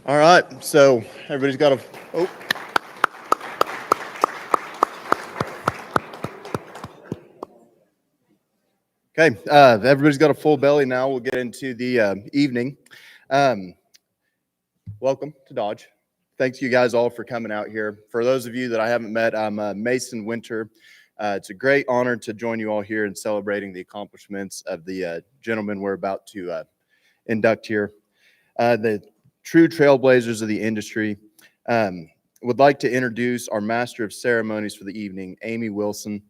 All right, so everybody's got a. Oh. Okay, everybody's got a full belly now. We'll get into the evening. Welcome to Dodge. Thanks you guys all for coming out here. For those of you that I haven't met, I'm Mason Winter. It's a great honor to join you all here in celebrating the accomplishments of the gentlemen we're about to induct here. The true trailblazers of the industry. Would like to introduce our master of ceremonies for the evening, Amy Wilson.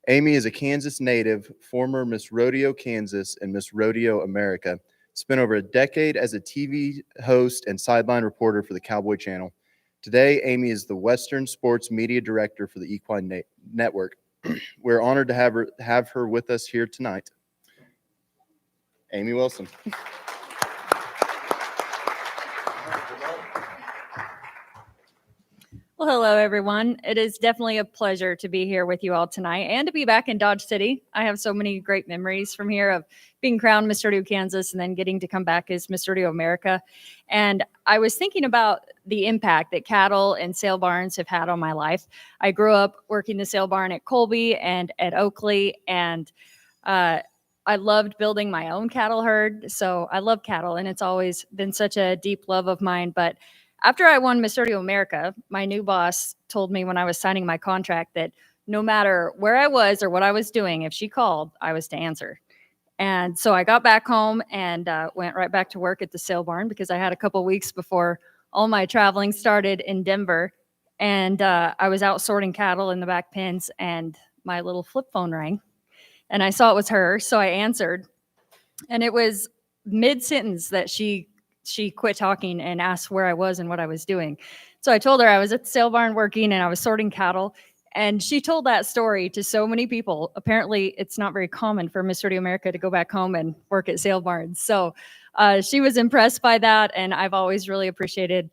Amy is a Kansas native, former Miss Rodeo Kansas and Miss Rodeo America. Spent over a decade as a TV host and sideline reporter for the Cowboy Channel. Today, Amy is the Western Sports Media Director for the Equine Network. We're honored to have her with us here tonight. Amy Wilson. Well, hello, everyone. It is definitely a pleasure to be here with you all tonight and to be back in Dodge City. I have so many great memories from here of being crowned Miss Rodeo Kansas and then getting to come back as Miss Rodeo America. And I was thinking about the impact that cattle and sale barns have had on my life. I grew up working the sale barn at Colby and at Oakley, and I loved building my own cattle herd. So I love cattle, and it's always been such a deep love of mine. But after I won Miss Rodeo America, my new boss told me when I was signing my contract that no matter where I was or what I was doing, if she called, I was to answer. And so I got back home and went right back to work at the sale barn because I had a couple weeks before all my traveling started in Denver. And I was out sorting cattle in the back pens, and my little flip phone rang. And I saw it was her, so I answered. And it was mid-sentence that she quit talking and asked where I was and what I was doing. So I told her I was at the sale barn working and I was sorting cattle. And she told that story to so many people. Apparently, it's not very common for Miss Rodeo America to go back home and work at sale barns. So she was impressed by that. And I've always really appreciated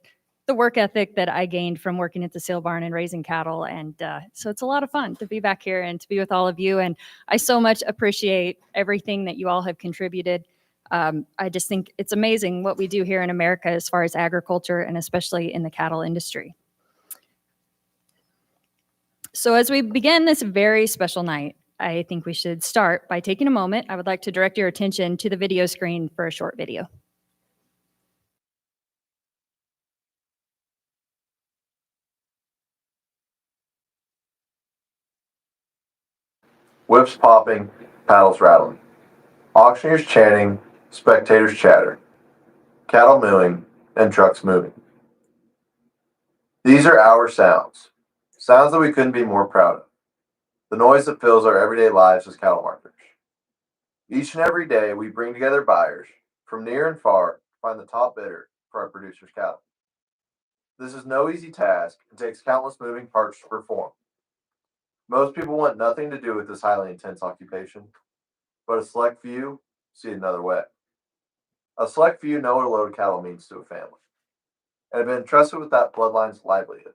the work ethic that I gained from working at the sale barn and raising cattle. And so it's a lot of fun to be back here and to be with all of you. And I so much appreciate everything that you all have contributed. I just think it's amazing what we do here in America as far as agriculture and especially in the cattle industry. So as we begin this very special night, I think we should start by taking a moment. I would like to direct your attention to the video screen for a short video. Whips popping, paddles rattling. Auctioneers chanting, spectators chatter. Cattle mooing, and trucks moving. These are our sounds. Sounds that we couldn't be more proud of. The noise that fills our everyday lives as cattle marketers. Each and every day we bring together buyers from near and far to find the top bidder for our producers' cattle. This is no easy task and takes countless moving parts to perform. Most people want nothing to do with this highly intense occupation, but a select few see it another way. A select few know what a load of cattle means to a family, and have been entrusted with that bloodline's livelihood.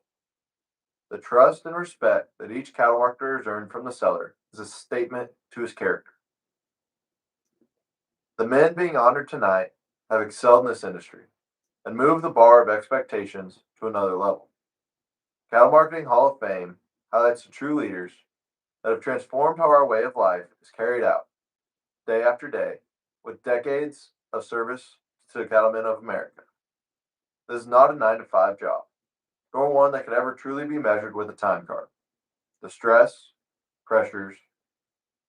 The trust and respect that each cattle marketer has earned from the seller is a statement to his character. The men being honored tonight have excelled in this industry and moved the bar of expectations to another level. Cattle Marketing Hall of Fame highlights the true leaders that have transformed how our way of life is carried out day after day with decades of service to the cattlemen of America. This is not a 9-to-5 job, nor one that could ever truly be measured with a time card. The stress, pressures,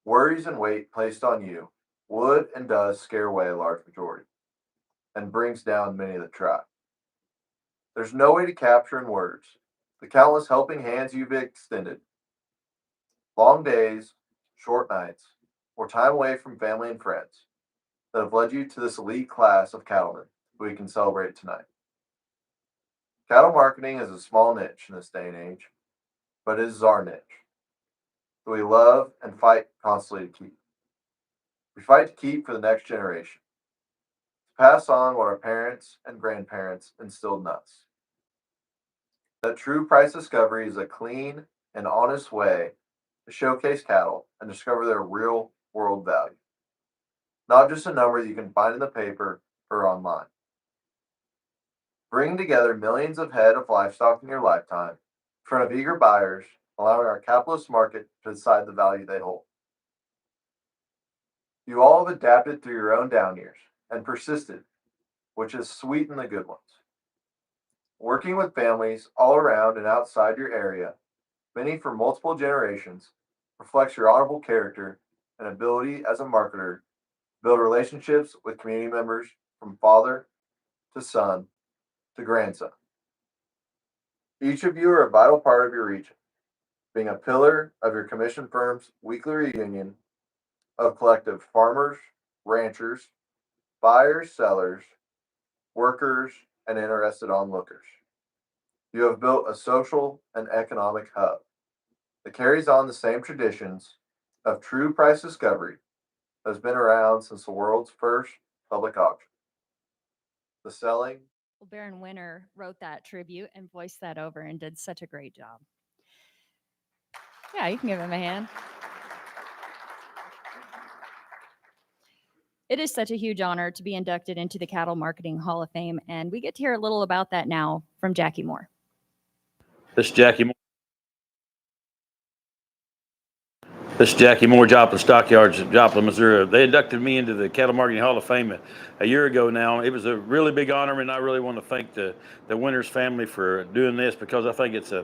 worries, and weight placed on you would and does scare away a large majority and brings down many that try. There's no way to capture in words the countless helping hands you've extended. Long days, short nights, or time away from family and friends that have led you to this elite class of cattlemen who we can celebrate tonight. Cattle marketing is a small niche in this day and age, but it is our niche that we love and fight constantly to keep. We fight to keep for the next generation, to pass on what our parents and grandparents instilled in us. That true price discovery is a clean and honest way to showcase cattle and discover their real world value, not just a number that you can find in the paper or online. bringing together millions of head of livestock in your lifetime in front of eager buyers, allowing our capitalist market to decide the value they hold. You all have adapted through your own down years and persisted, which has sweetened the good ones. Working with families all around and outside your area, many for multiple generations, reflects your honorable character and ability as a marketer to build relationships with community members from father to son to grandson. Each of you are a vital part of your region, being a pillar of your commission firm's weekly reunion of collective farmers, ranchers, buyers, sellers, workers, and interested onlookers. You have built a social and economic hub that carries on the same traditions of true price discovery that has been around since the world's first public auction. The selling. Well, Baron Winter wrote that tribute and voiced that over and did such a great job. Yeah, you can give him a hand. It is such a huge honor to be inducted into the Cattle Marketing Hall of Fame, and we get to hear a little about that now from Jackie Moore. This is Jackie Moore, Joplin Stockyards, Joplin, Missouri. They inducted me into the Cattle Marketing Hall of Fame a year ago now. It was a really big honor, and I really want to thank the Winters family for doing this, because I think it's a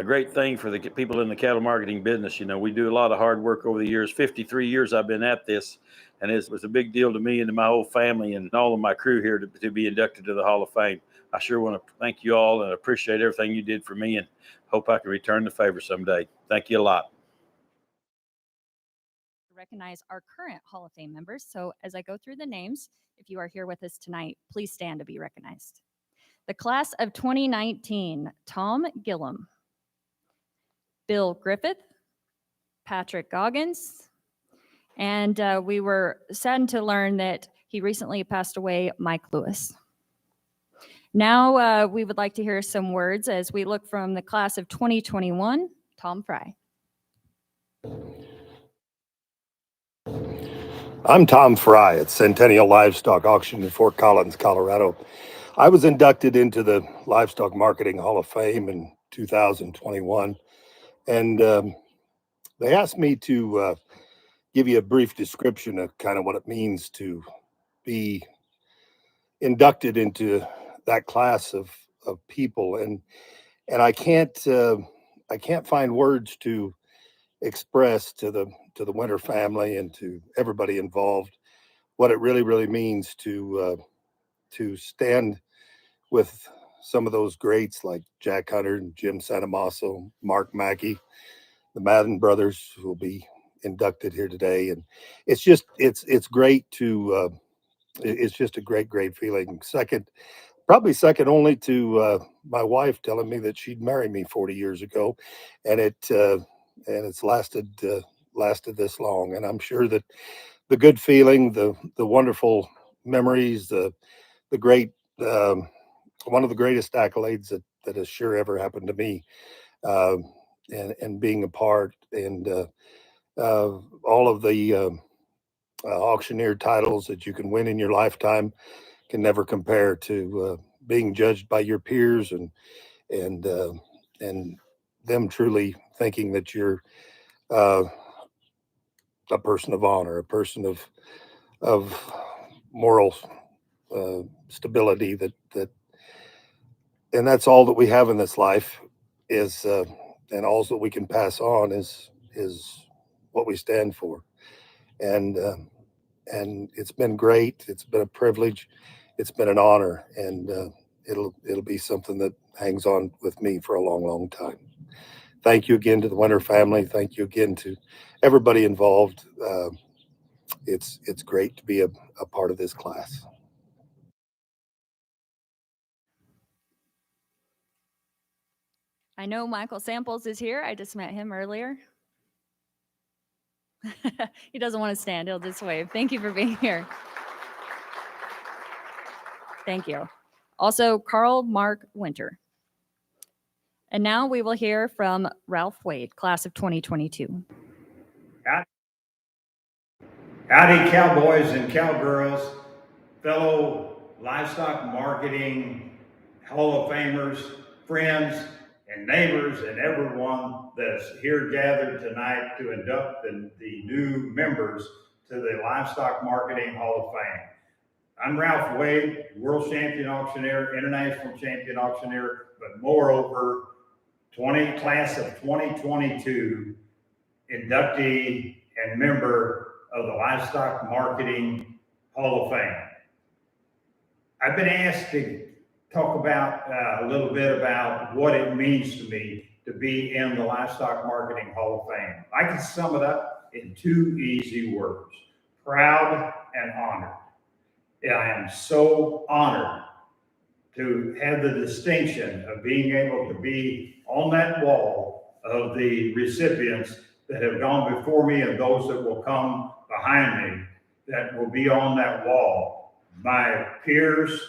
great thing for the people in the cattle marketing business. You know, we do a lot of hard work over the years. 53 years I've been at this, and it was a big deal to me and to my whole family and all of my crew here to be inducted to the Hall of Fame. I sure want to thank you all and appreciate everything you did for me, and hope I can return the favor someday. Thank you a lot. Recognize our current Hall of Fame members. So as I go through the names, if you are here with us tonight, please stand to be recognized. The class of 2019, Tom Gillum, Bill Griffith, Patrick Goggins, and we were saddened to learn that he recently passed away, Mike Lewis. Now we would like to hear some words as we look from the class of 2021, Tom Fry. I'm Tom Fry at Centennial Livestock Auction in Fort Collins, Colorado. I was inducted into the Livestock Marketing Hall of Fame in 2021, and they asked me to give you a brief description of kind of what it means to be inducted into that class of people, and I can't find words to express to the Winter family and to everybody involved what it really means to stand with some of those greats like Jack Hunter and Jim Santamasso, Mark Mackey, the Madden brothers who will be inducted here today. And it's great to it's just a great feeling. Probably second only to my wife telling me that she'd marry me 40 years ago, and it's lasted this long. And I'm sure that the good feeling, the wonderful memories, the great one of the greatest accolades that has sure ever happened to me, and being a part, and all of the auctioneer titles that you can win in your lifetime can never compare to being judged by your peers and them truly thinking that you're a person of honor, a person of moral stability, and that's all that we have in this life is and all that we can pass on is what we stand for. And it's been great. It's been a privilege. It's been an honor, and it'll be something that hangs on with me for a long time. Thank you again to the Winter family. Thank you again to everybody involved. It's great to be a part of this class. I know Michael Samples is here. I just met him earlier. He doesn't want to stand. He'll just wave. Thank you for being here. Thank you. Also, Carl Mark Winter. And now we will hear from Ralph Wade, class of 2022. Howdy, cowboys and cowgirls, fellow livestock marketing Hall of Famers, friends, and neighbors, and everyone that's here gathered tonight to induct the new members to the Livestock Marketing Hall of Fame. I'm Ralph Wade, world champion auctioneer, international champion auctioneer, but moreover, class of 2022 inductee and member of the Livestock Marketing Hall of Fame. I've been asked to talk about a little bit about what it means to me to be in the Livestock Marketing Hall of Fame. I can sum it up in 2 easy words: proud and honored. I am so honored to have the distinction of being able to be on that wall of the recipients that have gone before me and those that will come behind me, that will be on that wall. My peers,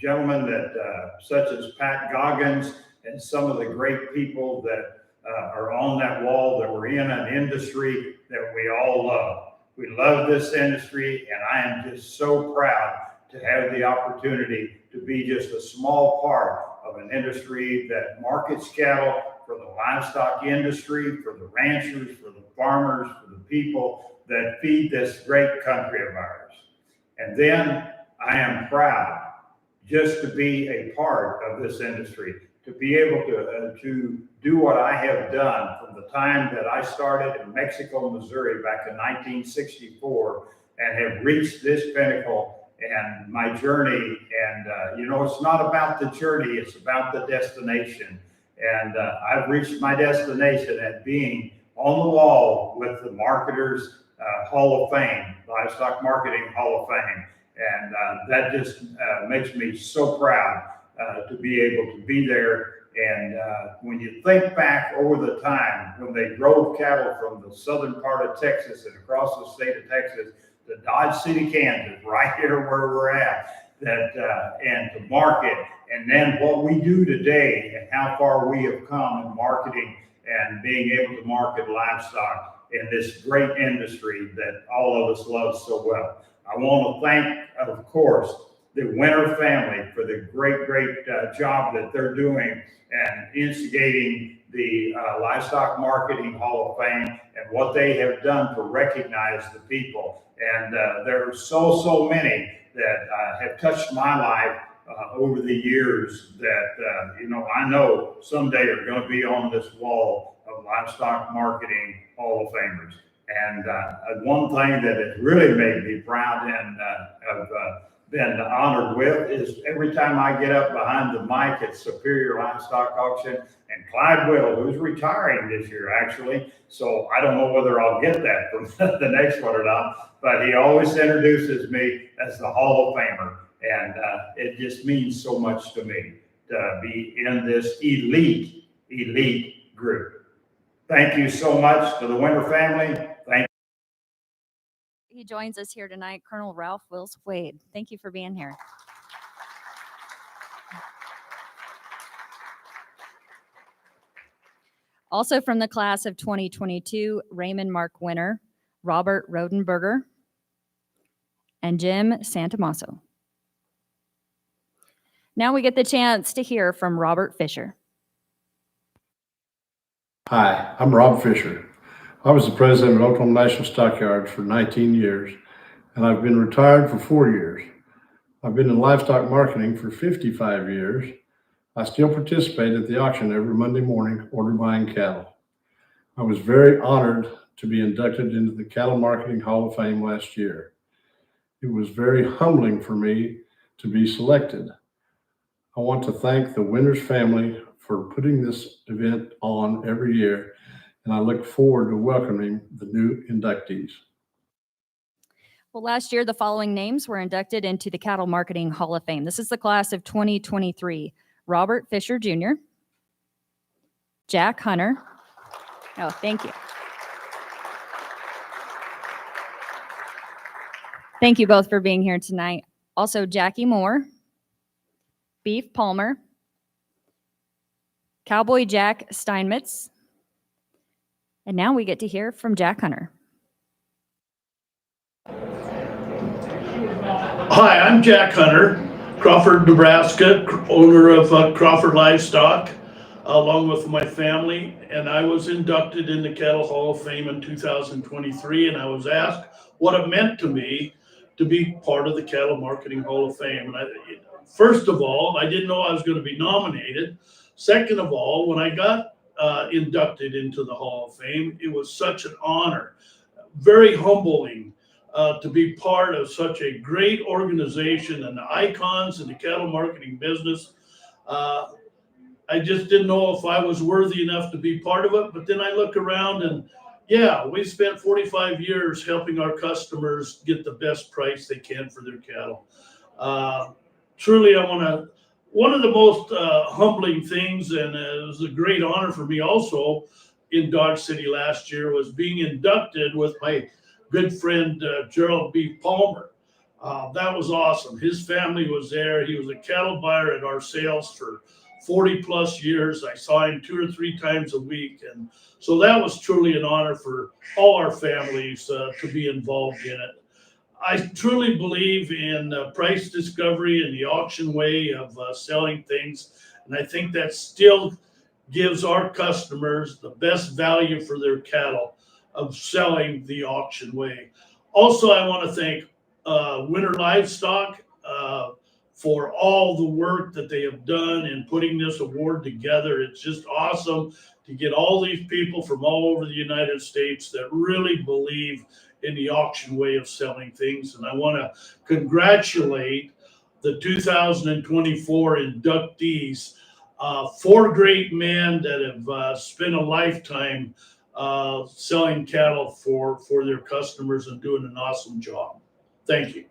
gentlemen that such as Pat Goggins and some of the great people that are on that wall, that were in an industry that we all love. We love this industry, and I am just so proud to have the opportunity to be just a small part of an industry that markets cattle for the livestock industry, for the ranchers, for the farmers, for the people that feed this great country of ours. And then I am proud just to be a part of this industry, to be able to do what I have done from the time that I started in Mexico, Missouri back in 1964, and have reached this pinnacle and my journey. And, you know, it's not about the journey, it's about the destination. And I've reached my destination at being on the wall with the Marketers Hall of Fame, Livestock Marketing Hall of Fame. And that just makes me so proud to be able to be there. And when you think back over the time when they drove cattle from the southern part of Texas and across the state of Texas to Dodge City, Kansas, right here where we're at, that and to market, and then what we do today and how far we have come in marketing and being able to market livestock in this great industry that all of us love so well. I want to thank, of course, the Winter family for the great job that they're doing and instigating the Livestock Marketing Hall of Fame and what they have done to recognize the people. And there are so many that have touched my life over the years that, you know, I know someday are going to be on this wall of Livestock Marketing Hall of Famers. And one thing that has really made me proud and have been honored with is every time I get up behind the mic at Superior Livestock Auction, and Clyde Whittle, who's retiring this year actually, so I don't know whether I'll get that from the next one or not, but he always introduces me as the Hall of Famer. And it just means so much to me to be in this elite group. Thank you so much to the Winter family. Thank you. He joins us here tonight, Colonel Ralph Wills Wade. Thank you for being here. Also from the class of 2022, Raymond Mark Winter, Robert Rodenberger, and Jim Santamaso. Now we get the chance to hear from Robert Fisher. Hi, I'm Rob Fisher. I was the president of Oklahoma National Stockyards for 19 years, and I've been retired for 4 years. I've been in livestock marketing for 55 years. I still participate at the auction every Monday morning, order buying cattle. I was very honored to be inducted into the Cattle Marketing Hall of Fame last year. It was very humbling for me to be selected. I want to thank the Winters family for putting this event on every year, and I look forward to welcoming the new inductees. Well, last year, the following names were inducted into the Cattle Marketing Hall of Fame. This is the class of 2023. Robert Fisher Jr., Jack Hunter. Oh, thank you. Thank you both for being here tonight. Also, Jackie Moore, Beef Palmer, Cowboy Jack Steinmetz, and now we get to hear from Jack Hunter. Hi, I'm Jack Hunter, Crawford, Nebraska, owner of Crawford Livestock, along with my family, and I was inducted in the Cattle Hall of Fame in 2023, and I was asked what it meant to me to be part of the Cattle Marketing Hall of Fame. And first of all, I didn't know I was going to be nominated. Second of all, when I got inducted into the Hall of Fame, it was such an honor, very humbling to be part of such a great organization and the icons in the cattle marketing business. I just didn't know if I was worthy enough to be part of it, but then I look around and yeah, we spent 45 years helping our customers get the best price they can for their cattle. Truly, one of the most humbling things, and it was a great honor for me also in Dodge City last year, was being inducted with my good friend Gerald B. Palmer. That was awesome. His family was there. He was a cattle buyer at our sales for 40 plus years. I saw him 2 or 3 times a week. And so that was truly an honor for all our families to be involved in it. I truly believe in price discovery and the auction way of selling things. And I think that still gives our customers the best value for their cattle of selling the auction way. Also, I want to thank Winter Livestock for all the work that they have done in putting this award together. It's just awesome to get all these people from all over the United States that really believe in the auction way of selling things. And I want to congratulate the 2024 inductees, 4 great men that have spent a lifetime selling cattle for their customers and doing an awesome job. Thank you.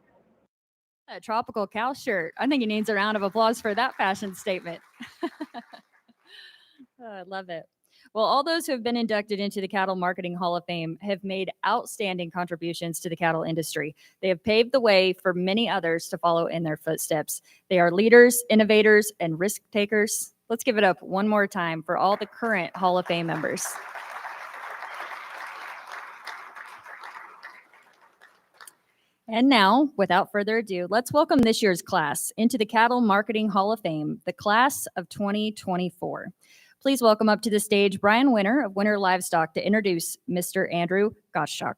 A tropical cow shirt. I think he needs a round of applause for that fashion statement. Oh, I love it. Well, all those who have been inducted into the Cattle Marketing Hall of Fame have made outstanding contributions to the cattle industry. They have paved the way for many others to follow in their footsteps. They are leaders, innovators, and risk takers. Let's give it up one more time for all the current Hall of Fame members. And now, without further ado, let's welcome this year's class into the Cattle Marketing Hall of Fame, the class of 2024. Please welcome up to the stage Brian Winter of Winter Livestock to introduce Mr. Andrew Gottschalk.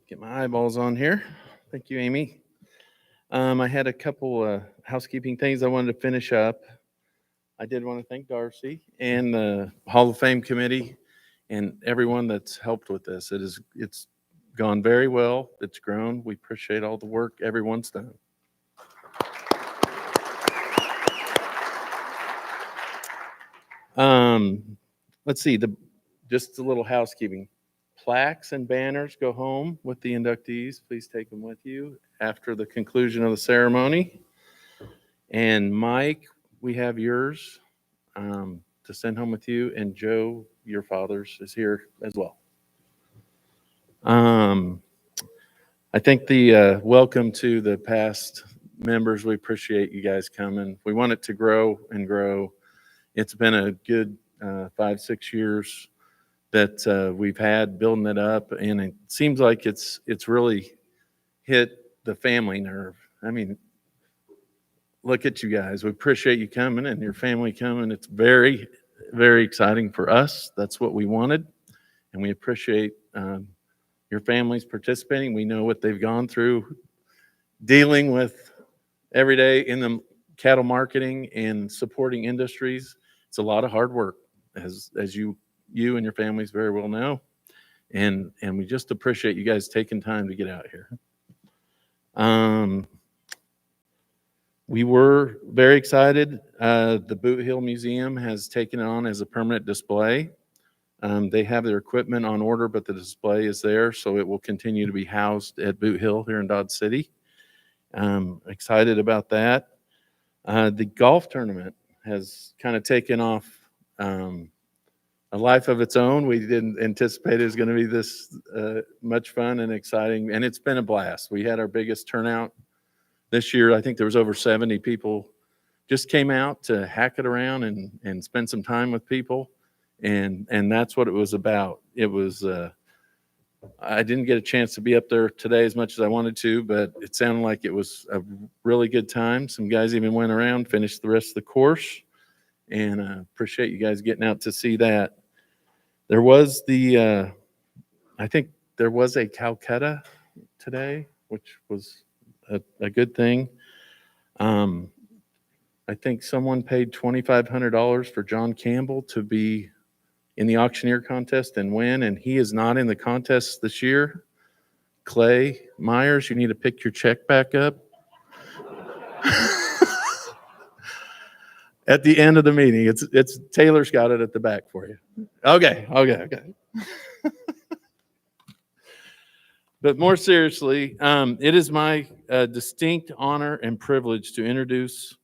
Get my eyeballs on here. Thank you, Amy. I had a couple housekeeping things I wanted to finish up. I did want to thank Darcy and the Hall of Fame committee and everyone that's helped with this. It's gone very well. It's grown. We appreciate all the work everyone's done. Let's see, just a little housekeeping. Plaques and banners go home with the inductees. Please take them with you after the conclusion of the ceremony. And Mike, we have yours to send home with you. And Joe, your father's, is here as well. I think the welcome to the past members, we appreciate you guys coming. We want it to grow and grow. It's been a good 5-6 years that we've had building it up, and it seems like it's really hit the family nerve. I mean, look at you guys. We appreciate you coming and your family coming. It's very, very exciting for us. That's what we wanted, and we appreciate your families participating. We know what they've gone through dealing with every day in the cattle marketing and supporting industries. It's a lot of hard work, as you and your families very well know, and we just appreciate you guys taking time to get out here. We were very excited. The Boot Hill Museum has taken it on as a permanent display. They have their equipment on order, but the display is there, so it will continue to be housed at Boot Hill here in Dodge City. Excited about that. The golf tournament has kind of taken off a life of its own. We didn't anticipate it was going to be this much fun and exciting, and it's been a blast. We had our biggest turnout this year. I think there was over 70 people just came out to hack it around and spend some time with people. And that's what it was about. It was, I didn't get a chance to be up there today as much as I wanted to, but it sounded like it was a really good time. Some guys even went around, finished the rest of the course, and appreciate you guys getting out to see that. There was I think there was a Calcutta today, which was a good thing. I think someone paid $2,500 for John Campbell to be in the auctioneer contest and win, and he is not in the contest this year. Clay Myers, you need to pick your check back up at the end of the meeting. It's Taylor's got it at the back for you. Okay. But more seriously, it is my distinct honor and privilege to introduce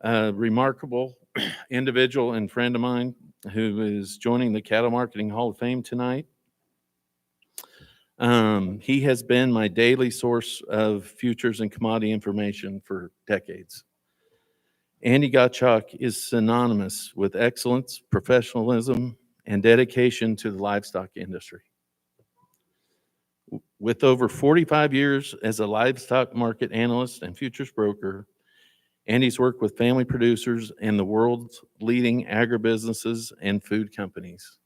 a remarkable individual and friend of mine who is joining the Cattle Marketing Hall of Fame tonight. He has been my daily source of futures and commodity information for decades. Andy Gottschalk is synonymous with excellence, professionalism, and dedication to the livestock industry. With over 45 years as a livestock market analyst and futures broker, Andy's worked with family producers and the world's leading agribusinesses and food companies.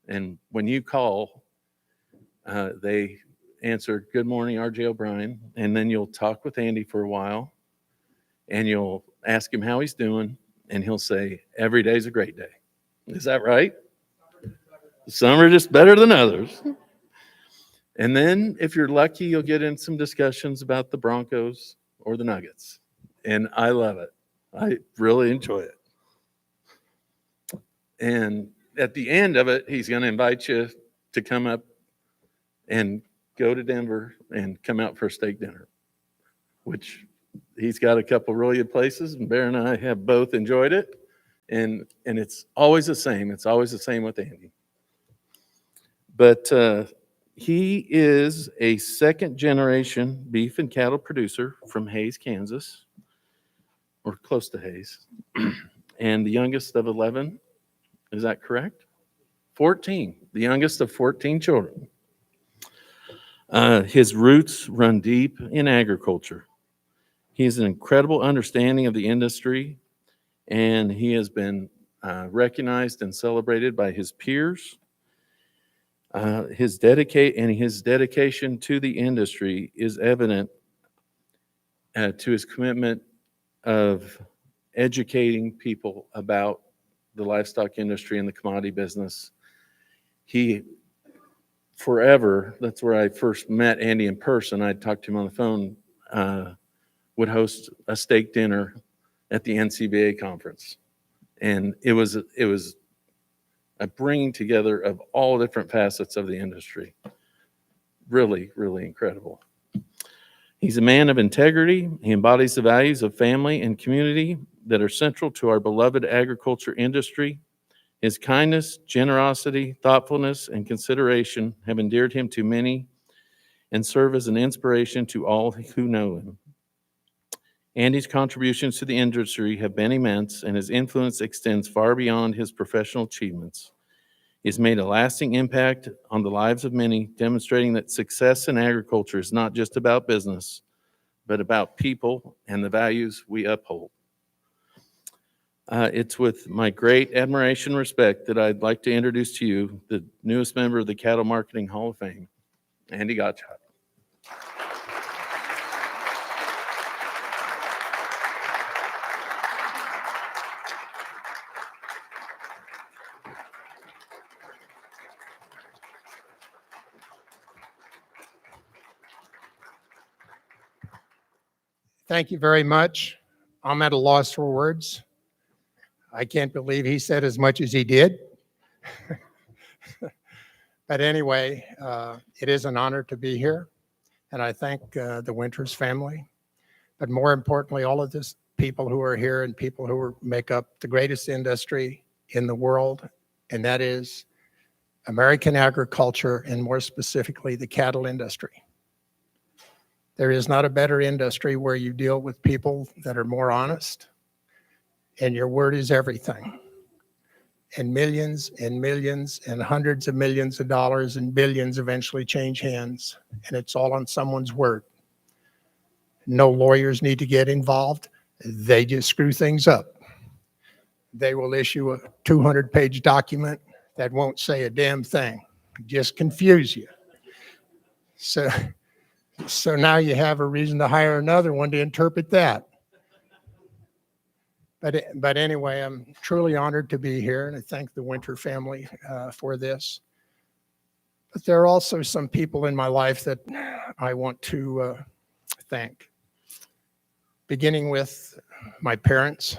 And when you call, they answer, "Good morning, RJ O'Brien," and then you'll talk with Andy for a while, and you'll ask him how he's doing, and he'll say, "Every day's a great day." Is that right? Some are just better than others. And then, if you're lucky, you'll get in some discussions about the Broncos or the Nuggets. And I love it. I really enjoy it. And at the end of it, he's going to invite you to come up and go to Denver and come out for a steak dinner, which he's got a couple really good places, and Bear and I have both enjoyed it. And it's always the same. It's always the same with Andy. But he is a second-generation beef and cattle producer from Hays, Kansas, or close to Hays, and the youngest of 11. Is that correct? 14, the youngest of 14 children. His roots run deep in agriculture. He has an incredible understanding of the industry, and he has been recognized and celebrated by his peers. His dedication to the industry is evident to his commitment of educating people about the livestock industry and the commodity business. He forever, that's where I first met Andy in person. I'd talked to him on the phone, would host a steak dinner at the NCBA conference. And it was a bringing together of all different facets of the industry. Really, really incredible. He's a man of integrity. He embodies the values of family and community that are central to our beloved agriculture industry. His kindness, generosity, thoughtfulness, and consideration have endeared him to many and serve as an inspiration to all who know him. Andy's contributions to the industry have been immense, and his influence extends far beyond his professional achievements. He has made a lasting impact on the lives of many, demonstrating that success in agriculture is not just about business, but about people and the values we uphold. It's with my great admiration and respect that I'd like to introduce to you the newest member of the Cattle Marketing Hall of Fame, Andy Gottschalk. Thank you very much. I'm at a loss for words. I can't believe he said as much as he did. But anyway, it is an honor to be here, and I thank the Winters family. But more importantly, all of this people who are here and people who make up the greatest industry in the world, and that is American agriculture, and more specifically, the cattle industry. There is not a better industry where you deal with people that are more honest, and your word is everything. And millions and hundreds of millions of dollars and billions eventually change hands, and it's all on someone's word. No lawyers need to get involved. They just screw things up. They will issue a 200-page document that won't say a damn thing, just confuse you. So now you have a reason to hire another one to interpret that. But anyway, I'm truly honored to be here, and I thank the Winter family for this. But there are also some people in my life that I want to thank, beginning with my parents.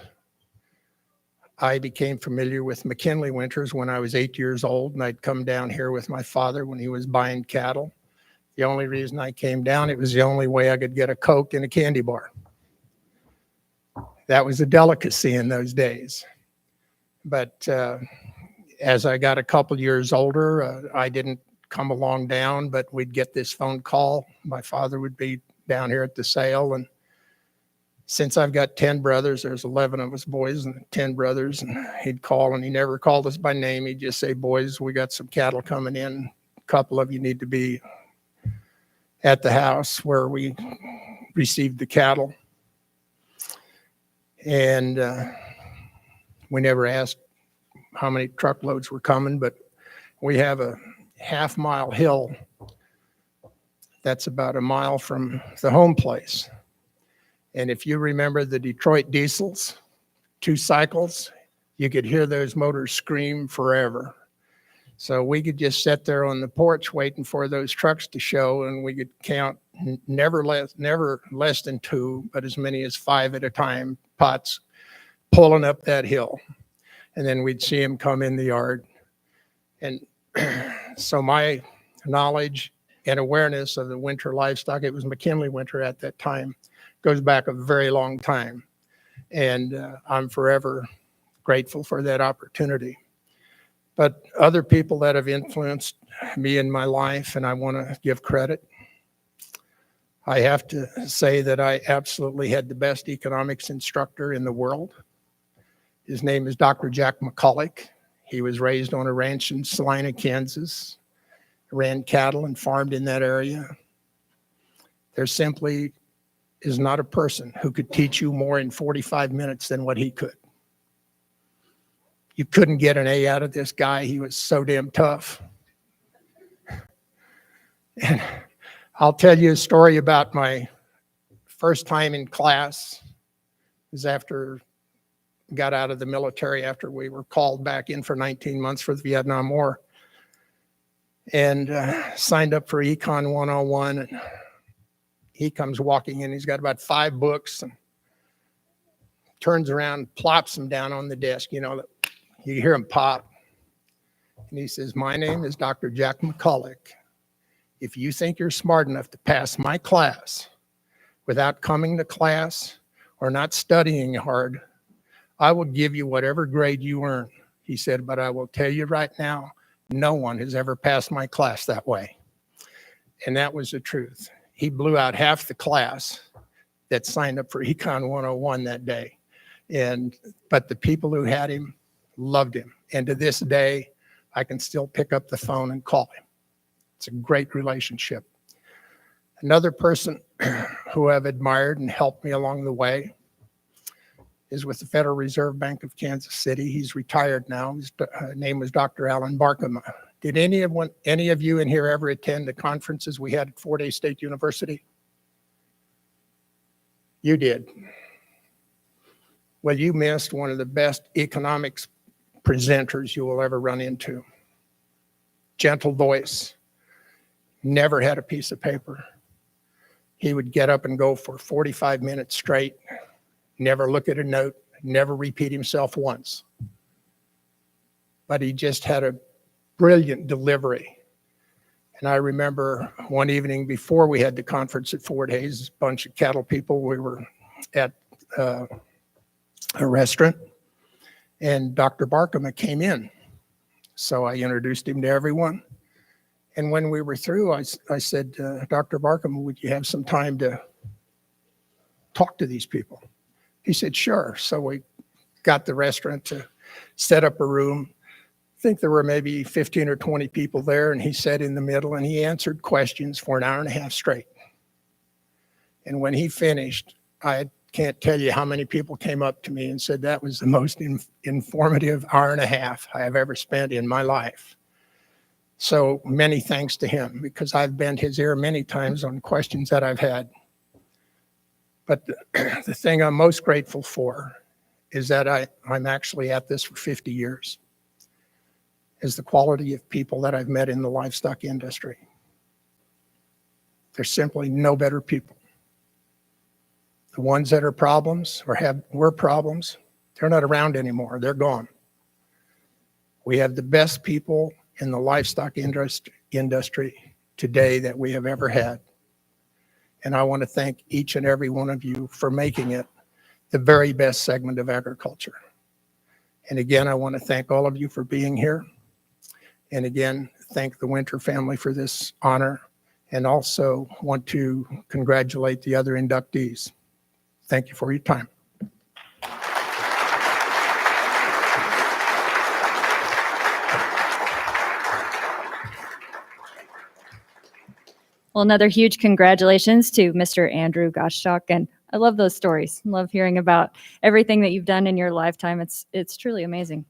I became familiar with McKinley Winters when I was 8 years old, and I'd come down here with my father when he was buying cattle. The only reason I came down, it was the only way I could get a Coke and a candy bar. That was a delicacy in those days. But as I got a couple years older, I didn't come along down, but we'd get this phone call. My father would be down here at the sale, and since I've got 10 brothers, there's 11 of us boys and 10 brothers, and he'd call, and he never called us by name. He'd just say, boys, we got some cattle coming in. A couple of you need to be at the house where we received the cattle. And we never asked how many truckloads were coming, but we have a half-mile hill that's about a mile from the home place. And if you remember the Detroit diesels, 2 cycles, you could hear those motors scream forever. So we could just sit there on the porch waiting for those trucks to show, and we could count never less than 2, but as many as 5 at a time, pots pulling up that hill. And then we'd see them come in the yard. And so my knowledge and awareness of the winter livestock, it was McKinley Winter at that time, goes back a very long time. And I'm forever grateful for that opportunity. But other people that have influenced me in my life, and I want to give credit, I have to say that I absolutely had the best economics instructor in the world. His name is Dr. Jack McCulloch. He was raised on a ranch in Salina, Kansas, ran cattle and farmed in that area. There simply is not a person who could teach you more in 45 minutes than what he could. You couldn't get an A out of this guy. He was so damn tough. And I'll tell you a story about my first time in class. It was after I got out of the military, after we were called back in for 19 months for the Vietnam War, and signed up for Econ 101. And he comes walking in. He's got about 5 books and turns around, plops them down on the desk. You know, you hear him pop. And he says, my name is Dr. Jack McCulloch. If you think you're smart enough to pass my class without coming to class or not studying hard, I will give you whatever grade you earn. He said, but I will tell you right now, no one has ever passed my class that way. And that was the truth. He blew out half the class that signed up for Econ 101 that day. But the people who had him loved him. And to this day, I can still pick up the phone and call him. It's a great relationship. Another person who I've admired and helped me along the way is with the Federal Reserve Bank of Kansas City. He's retired now. His name was Dr. Alan Barkham. Did any of you in here ever attend the conferences we had at Fort Hays State University? You did. Well, you missed one of the best economics presenters you will ever run into. Gentle voice, never had a piece of paper. He would get up and go for 45 minutes straight, never look at a note, never repeat himself once. But he just had a brilliant delivery. And I remember one evening before we had the conference at Fort Hays, a bunch of cattle people, we were at a restaurant, and Dr. Barkham came in. So I introduced him to everyone. And when we were through, I said, Dr. Barkham, would you have some time to talk to these people? He said, sure. So we got the restaurant to set up a room. I think there were maybe 15 or 20 people there, and he sat in the middle and he answered questions for an hour and a half straight. And when he finished, I can't tell you how many people came up to me and said that was the most informative hour and a half I have ever spent in my life. So many thanks to him, because I've bent his ear many times on questions that I've had. But the thing I'm most grateful for is that I'm actually at this for 50 years, is the quality of people that I've met in the livestock industry. There's simply no better people. The ones that are problems or were problems, they're not around anymore. They're gone. We have the best people in the livestock industry today that we have ever had. And I want to thank each and every one of you for making it the very best segment of agriculture. And again, I want to thank all of you for being here. And again, thank the Winter family for this honor, and also want to congratulate the other inductees. Thank you for your time. Well, another huge congratulations to Mr. Andrew Gottschalk. And I love those stories. I love hearing about everything that you've done in your lifetime. It's truly amazing.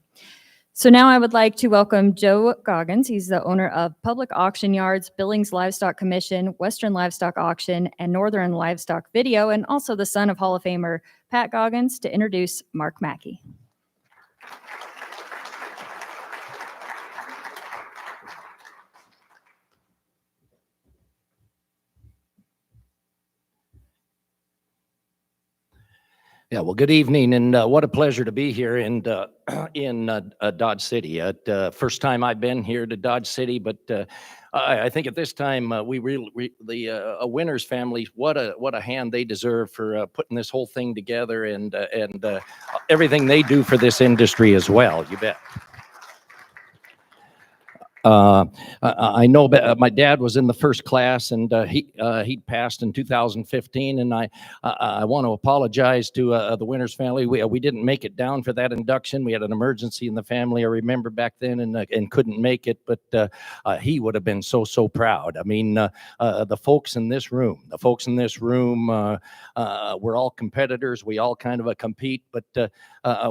So now I would like to welcome Joe Goggins. He's the owner of Public Auction Yards, Billings Livestock Commission, Western Livestock Auction, and Northern Livestock Video, and also the son of Hall of Famer Pat Goggins, to introduce Mark Mackey. Yeah, well, good evening, and what a pleasure to be here in Dodge City. First time I've been here to Dodge City, but I think at this time we really the Winners family, what a hand they deserve for putting this whole thing together, and everything they do for this industry as well. You bet. I know my dad was in the first class, and he passed in 2015, and I want to apologize to the Winners family. We didn't make it down for that induction. We had an emergency in the family, I remember back then, and couldn't make it, but he would have been so proud. I mean, the folks in this room, we're all competitors. We all kind of compete, but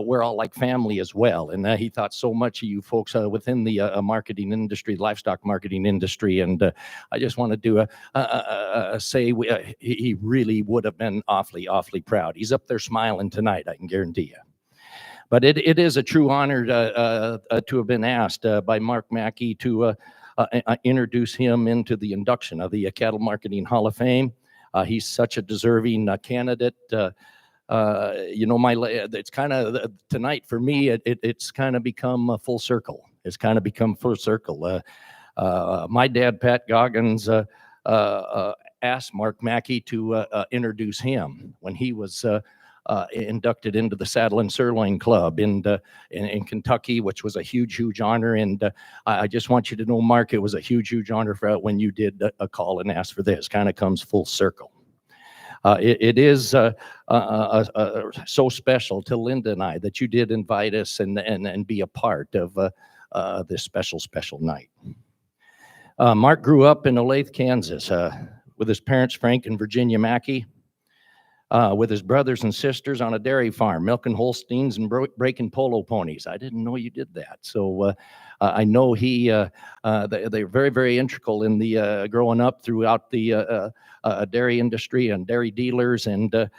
we're all like family as well. And he thought so much of you folks within the marketing industry, livestock marketing industry. And I just want to do say he really would have been awfully proud. He's up there smiling tonight, I can guarantee you. But it is a true honor to have been asked by Mark Mackey to introduce him into the induction of the Cattle Marketing Hall of Fame. He's such a deserving candidate. It's kind of tonight for me. It's kind of become full circle. It's kind of become full circle. My dad, Pat Goggins, asked Mark Mackey to introduce him when he was inducted into the Saddle and Sirloin Club in Kentucky, which was a huge honor. And I just want you to know, Mark, it was a huge honor for when you did a call and ask for this. Kind of comes full circle. It is so special to Linda and I that you did invite us and be a part of this special night. Mark grew up in Olathe, Kansas, with his parents, Frank and Virginia Mackey, with his brothers and sisters on a dairy farm, milking Holsteins and breaking polo ponies. I didn't know you did that. So I know they're very integral in the growing up throughout the dairy industry and dairy dealers. And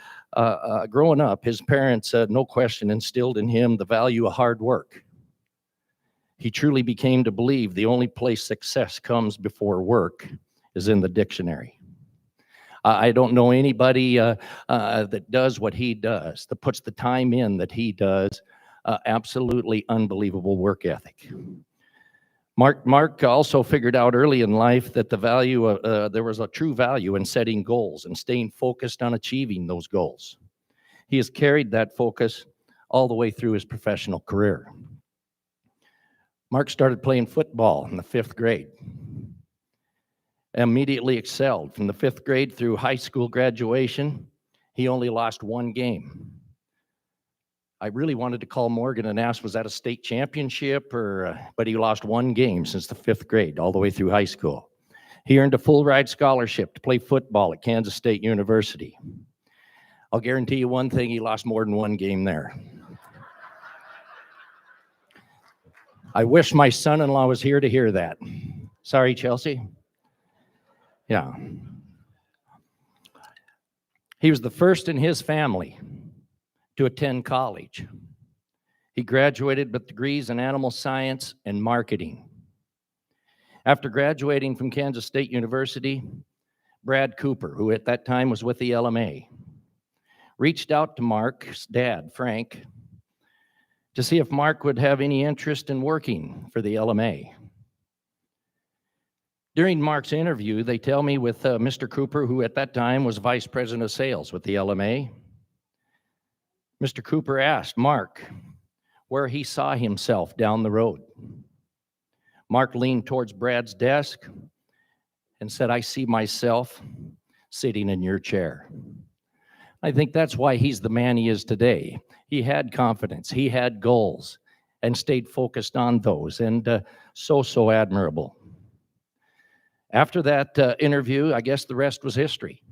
growing up, his parents, no question, instilled in him the value of hard work. He truly became to believe the only place success comes before work is in the dictionary. I don't know anybody that does what he does, that puts the time in that he does. Absolutely unbelievable work ethic. Mark also figured out early in life that the value there was a true value in setting goals and staying focused on achieving those goals. He has carried that focus all the way through his professional career. Mark started playing football in the 5th grade. Immediately excelled from the 5th grade through high school graduation. He only lost one game. I really wanted to call Morgan and ask, was that a state championship? But he lost one game since the 5th grade, all the way through high school. He earned a full ride scholarship to play football at Kansas State University. I'll guarantee you one thing, he lost more than one game there. I wish my son-in-law was here to hear that. Sorry, Chelsea. Yeah. He was the first in his family to attend college. He graduated with degrees in animal science and marketing. After graduating from Kansas State University, Brad Cooper, who at that time was with the LMA, reached out to Mark's dad, Frank, to see if Mark would have any interest in working for the LMA. During Mark's interview, they tell me with Mr. Cooper, who at that time was vice president of sales with the LMA, Mr. Cooper asked Mark where he saw himself down the road. Mark leaned towards Brad's desk and said, "I see myself sitting in your chair." I think that's why he's the man he is today. He had confidence, he had goals, and stayed focused on those, and so admirable. After that interview, I guess the rest was history.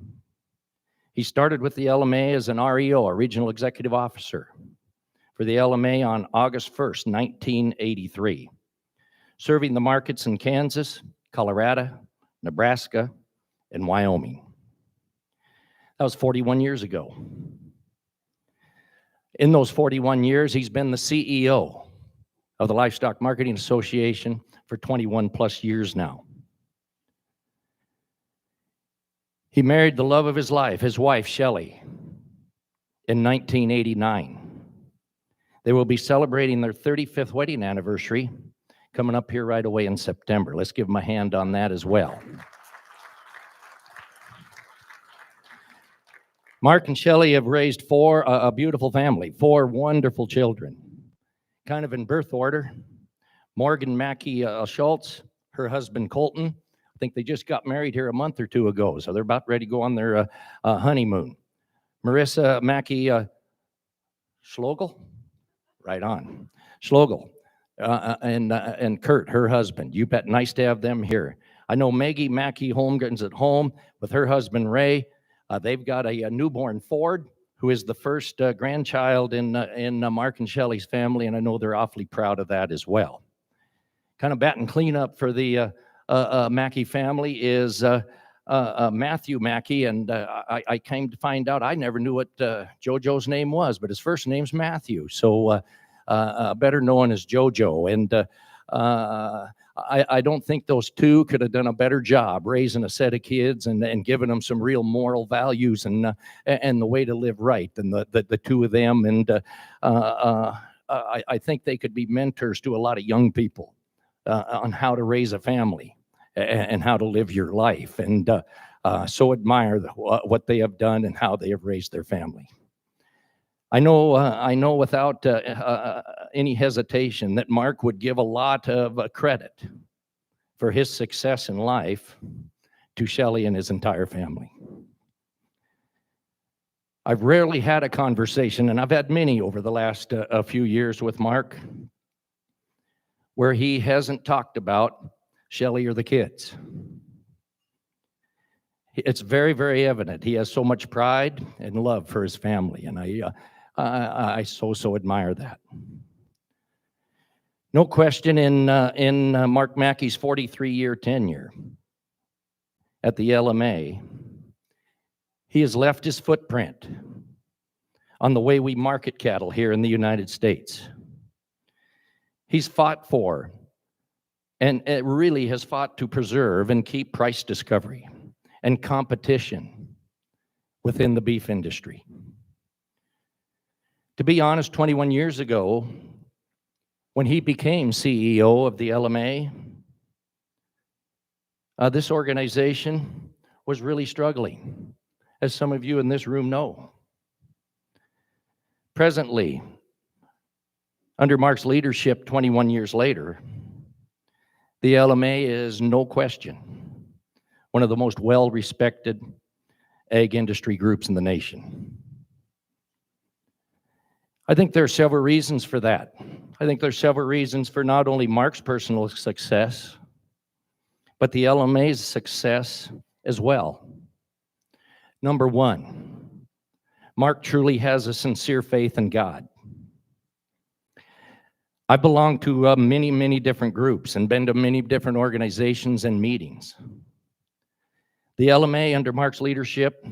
He started with the LMA as an REO, a regional executive officer, for the LMA on August 1st, 1983, serving the markets in Kansas, Colorado, Nebraska, and Wyoming. That was 41 years ago. In those 41 years, he's been the CEO of the Livestock Marketing Association for 21 plus years now. He married the love of his life, his wife, Shelley, in 1989. They will be celebrating their 35th wedding anniversary coming up here right away in September. Let's give them a hand on that as well. Mark and Shelley have raised a beautiful family, 4 wonderful children, kind of in birth order. Morgan Mackey Schultz, her husband Colton. I think they just got married here a month or 2 ago, so they're about ready to go on their honeymoon. Marissa Mackey Schlogel, right on, Schlogel, and Kurt, her husband. You bet, nice to have them here. I know Maggie Mackey Holmgren's at home with her husband Ray. They've got a newborn Ford, who is the first grandchild in Mark and Shelley's family, and I know they're awfully proud of that as well. Kind of batting cleanup for the Mackey family is Matthew Mackey, and I came to find out I never knew what JoJo's name was, but his first name's Matthew, so better known as JoJo. And I don't think those two could have done a better job raising a set of kids and giving them some real moral values and the way to live right than the two of them. And I think they could be mentors to a lot of young people on how to raise a family and how to live your life. And so admire what they have done and how they have raised their family. I know without any hesitation that Mark would give a lot of credit for his success in life to Shelley and his entire family. I've rarely had a conversation, and I've had many over the last few years with Mark, where he hasn't talked about Shelley or the kids. It's very, very evident. He has so much pride and love for his family, and I so admire that. No question in Mark Mackey's 43-year tenure at the LMA, he has left his footprint on the way we market cattle here in the United States. He's fought for, and it really has fought to preserve and keep price discovery and competition within the beef industry. To be honest, 21 years ago, when he became CEO of the LMA, this organization was really struggling, as some of you in this room know. Presently, under Mark's leadership 21 years later, the LMA is no question one of the most well-respected ag industry groups in the nation. I think there are several reasons for that. I think there's several reasons for not only Mark's personal success, but the LMA's success as well. Number one, Mark truly has a sincere faith in God. I belong to many, many different groups and been to many different organizations and meetings. The LMA, under Mark's leadership,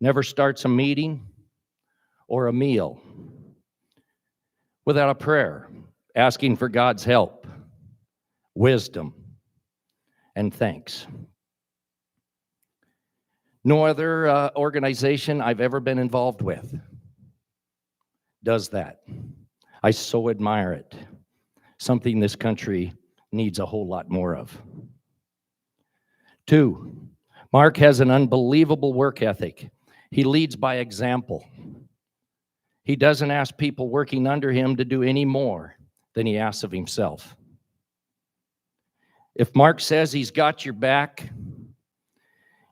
never starts a meeting or a meal without a prayer, asking for God's help, wisdom, and thanks. No other organization I've ever been involved with does that. I so admire it. Something this country needs a whole lot more of. 2, Mark has an unbelievable work ethic. He leads by example. He doesn't ask people working under him to do any more than he asks of himself. If Mark says he's got your back,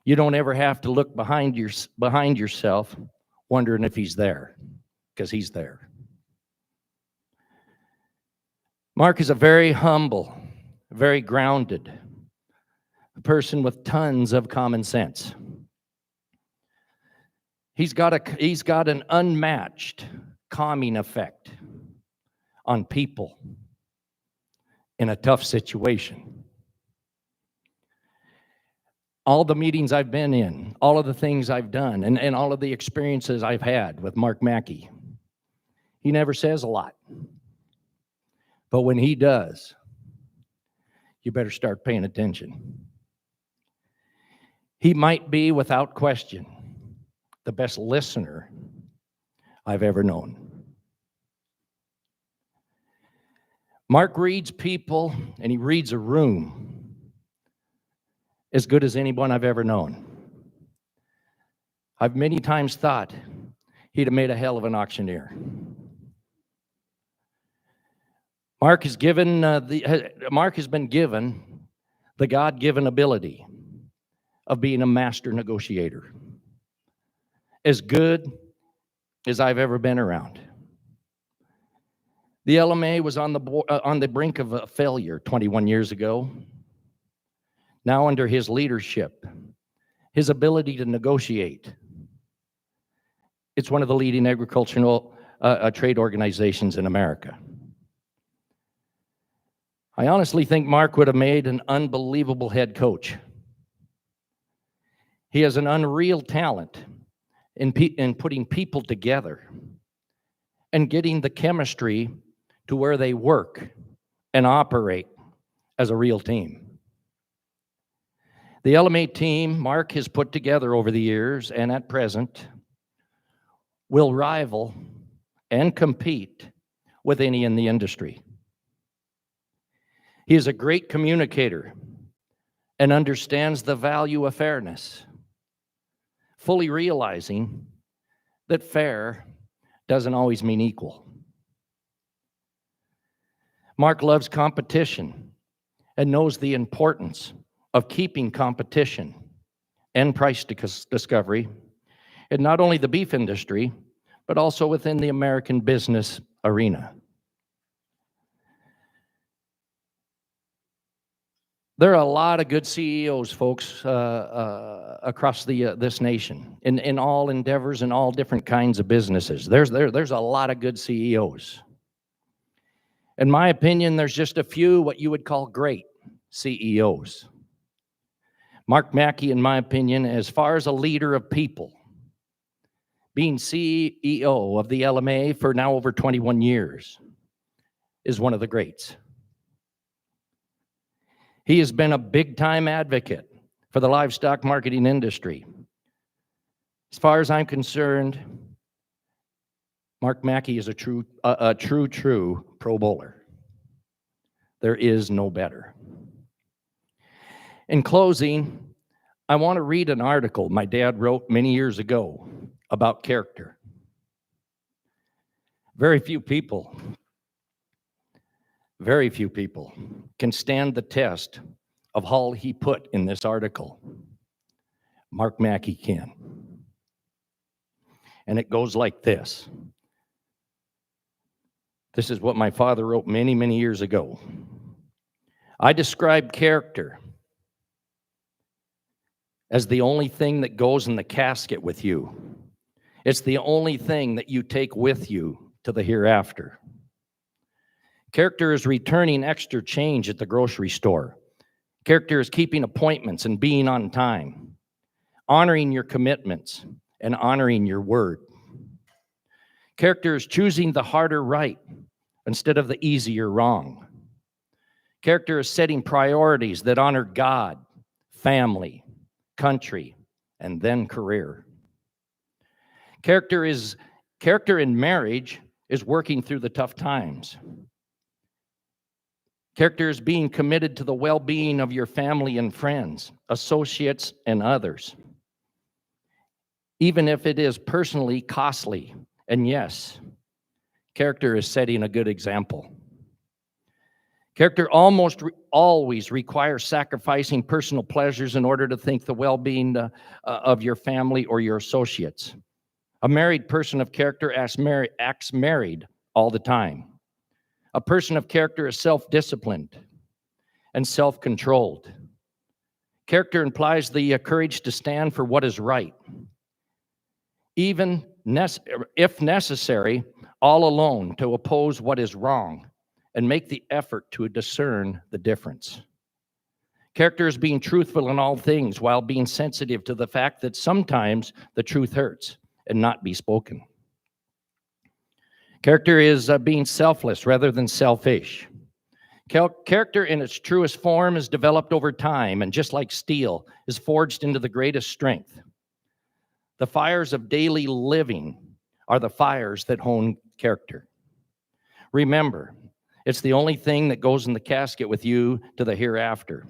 you don't ever have to look behind yourself wondering if he's there, because he's there. Mark is a very humble, very grounded person with tons of common sense. He's got an unmatched calming effect on people in a tough situation. All the meetings I've been in, all of the things I've done, and all of the experiences I've had with Mark Mackey, he never says a lot. But when he does, you better start paying attention. He might be, without question, the best listener I've ever known. Mark reads people, and he reads a room as good as anyone I've ever known. I've many times thought he'd have made a hell of an auctioneer. Mark has been given the God-given ability of being a master negotiator, as good as I've ever been around. The LMA was on the brink of a failure 21 years ago. Now, under his leadership, his ability to negotiate, it's one of the leading agricultural trade organizations in America. I honestly think Mark would have made an unbelievable head coach. He has an unreal talent in putting people together and getting the chemistry to where they work and operate as a real team. The LMA team Mark has put together over the years and at present will rival and compete with any in the industry. He is a great communicator and understands the value of fairness, fully realizing that fair doesn't always mean equal. Mark loves competition and knows the importance of keeping competition and price discovery in not only the beef industry, but also within the American business arena. There are a lot of good CEOs, folks, across this nation, in all endeavors and all different kinds of businesses. There's a lot of good CEOs. In my opinion, there's just a few what you would call great CEOs. Mark Mackey, in my opinion, as far as a leader of people, being CEO of the LMA for now over 21 years, is one of the greats. He has been a big-time advocate for the livestock marketing industry. As far as I'm concerned, Mark Mackey is a true Pro Bowler. There is no better. In closing, I want to read an article my dad wrote many years ago about character. Very few people can stand the test of all he put in this article. Mark Mackey can. And it goes like this. This is what my father wrote many, many years ago. I describe character as the only thing that goes in the casket with you. It's the only thing that you take with you to the hereafter. Character is returning extra change at the grocery store. Character is keeping appointments and being on time, honoring your commitments and honoring your word. Character is choosing the harder right instead of the easier wrong. Character is setting priorities that honor God, family, country, and then career. Character in marriage is working through the tough times. Character is being committed to the well-being of your family and friends, associates, and others, even if it is personally costly. And yes, character is setting a good example. Character almost always requires sacrificing personal pleasures in order to think the well-being of your family or your associates. A married person of character acts married all the time. A person of character is self-disciplined and self-controlled. Character implies the courage to stand for what is right, even if necessary, all alone to oppose what is wrong and make the effort to discern the difference. Character is being truthful in all things while being sensitive to the fact that sometimes the truth hurts and not be spoken. Character is being selfless rather than selfish. Character in its truest form is developed over time, and just like steel, is forged into the greatest strength. The fires of daily living are the fires that hone character. Remember, it's the only thing that goes in the casket with you to the hereafter.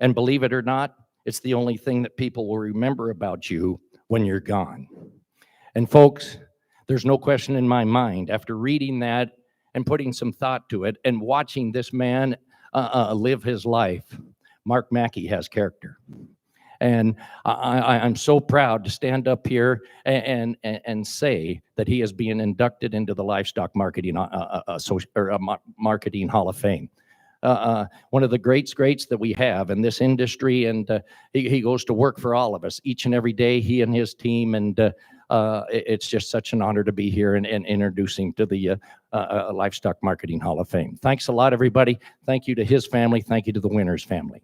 And believe it or not, it's the only thing that people will remember about you when you're gone. And folks, there's no question in my mind, after reading that and putting some thought to it and watching this man live his life, Mark Mackey has character. And I'm so proud to stand up here and say that he is being inducted into the Livestock Marketing Marketing Hall of Fame. One of the greats that we have in this industry, and he goes to work for all of us each and every day, he and his team, and it's just such an honor to be here and introducing to the Livestock Marketing Hall of Fame. Thanks a lot, everybody. Thank you to his family. Thank you to the Winners family.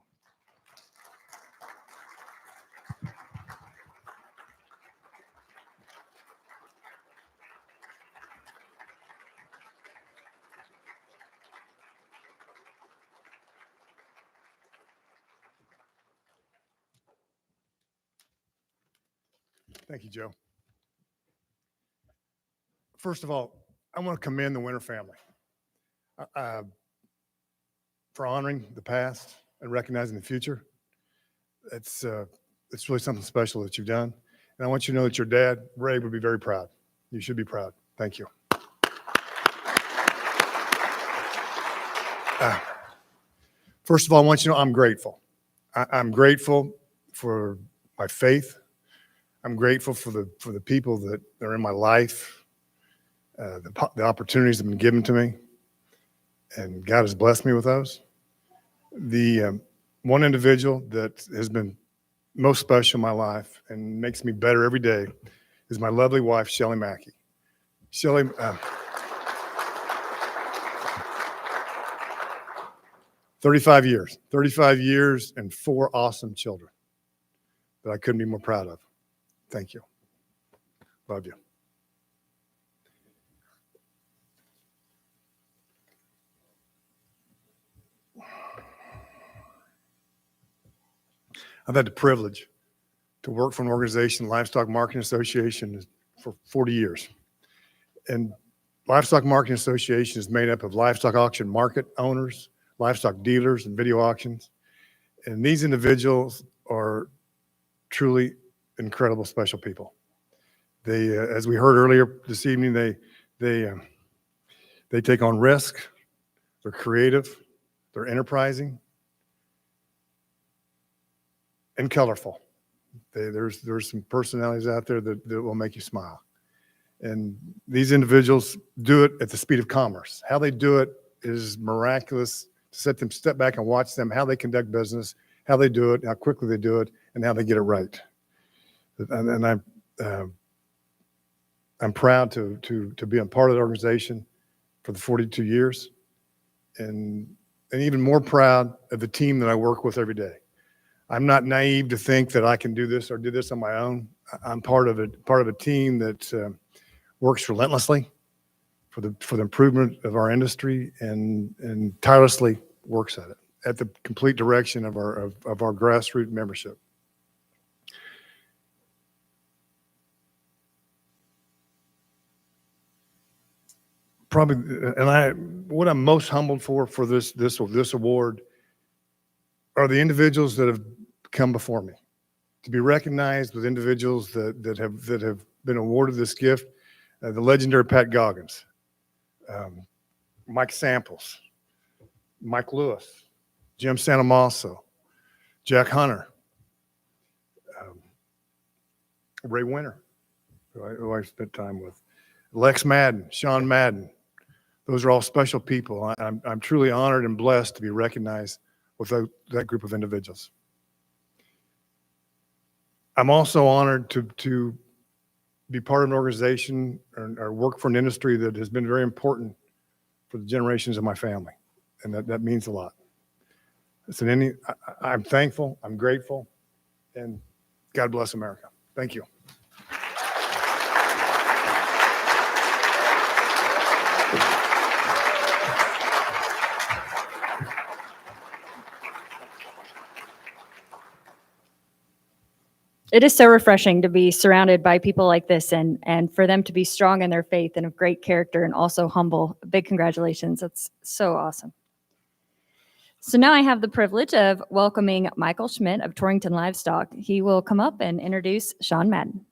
Thank you, Joe. First of all, I want to commend the Winter family for honoring the past and recognizing the future. It's really something special that you've done. And I want you to know that your dad, Ray, would be very proud. You should be proud. Thank you. First of all, I want you to know I'm grateful. I'm grateful for my faith. I'm grateful for the people that are in my life, the opportunities that have been given to me, and God has blessed me with those. The one individual that has been most special in my life and makes me better every day is my lovely wife, Shawn Mackey. Shawn, 35 years and 4 awesome children that I couldn't be more proud of. Thank you. Love you. I've had the privilege to work for an organization, Livestock Marketing Association, for 40 years. And Livestock Marketing Association is made up of livestock auction market owners, livestock dealers, and video auctions. And these individuals are truly incredible, special people. They, as we heard earlier this evening, they take on risk. They're creative. They're enterprising and colorful. There's some personalities out there that will make you smile. And these individuals do it at the speed of commerce. How they do it is miraculous. Set them, step back and watch them, how they conduct business, how they do it, how quickly they do it, and how they get it right. And I'm proud to be a part of the organization for the 42 years, and even more proud of the team that I work with every day. I'm not naive to think that I can do this or do this on my own. I'm part of a team that works relentlessly for the improvement of our industry and tirelessly works at the complete direction of our grassroots membership. Probably, what I'm most humbled for this award are the individuals that have come before me. To be recognized with individuals that have been awarded this gift, the legendary Pat Goggins, Mike Samples, Mike Lewis, Jim Santamasso, Jack Hunter, Ray Winter, who I spent time with, Lex Madden, Shawn Madden. Those are all special people. I'm truly honored and blessed to be recognized with that group of individuals. I'm also honored to be part of an organization or work for an industry that has been very important for the generations of my family, and that means a lot. I'm thankful, I'm grateful, and God bless America. Thank you. It is so refreshing to be surrounded by people like this and for them to be strong in their faith and of great character and also humble. Big congratulations. That's so awesome. So now I have the privilege of welcoming Michael Schmidt of Torrington Livestock. He will come up and introduce Shawn Madden.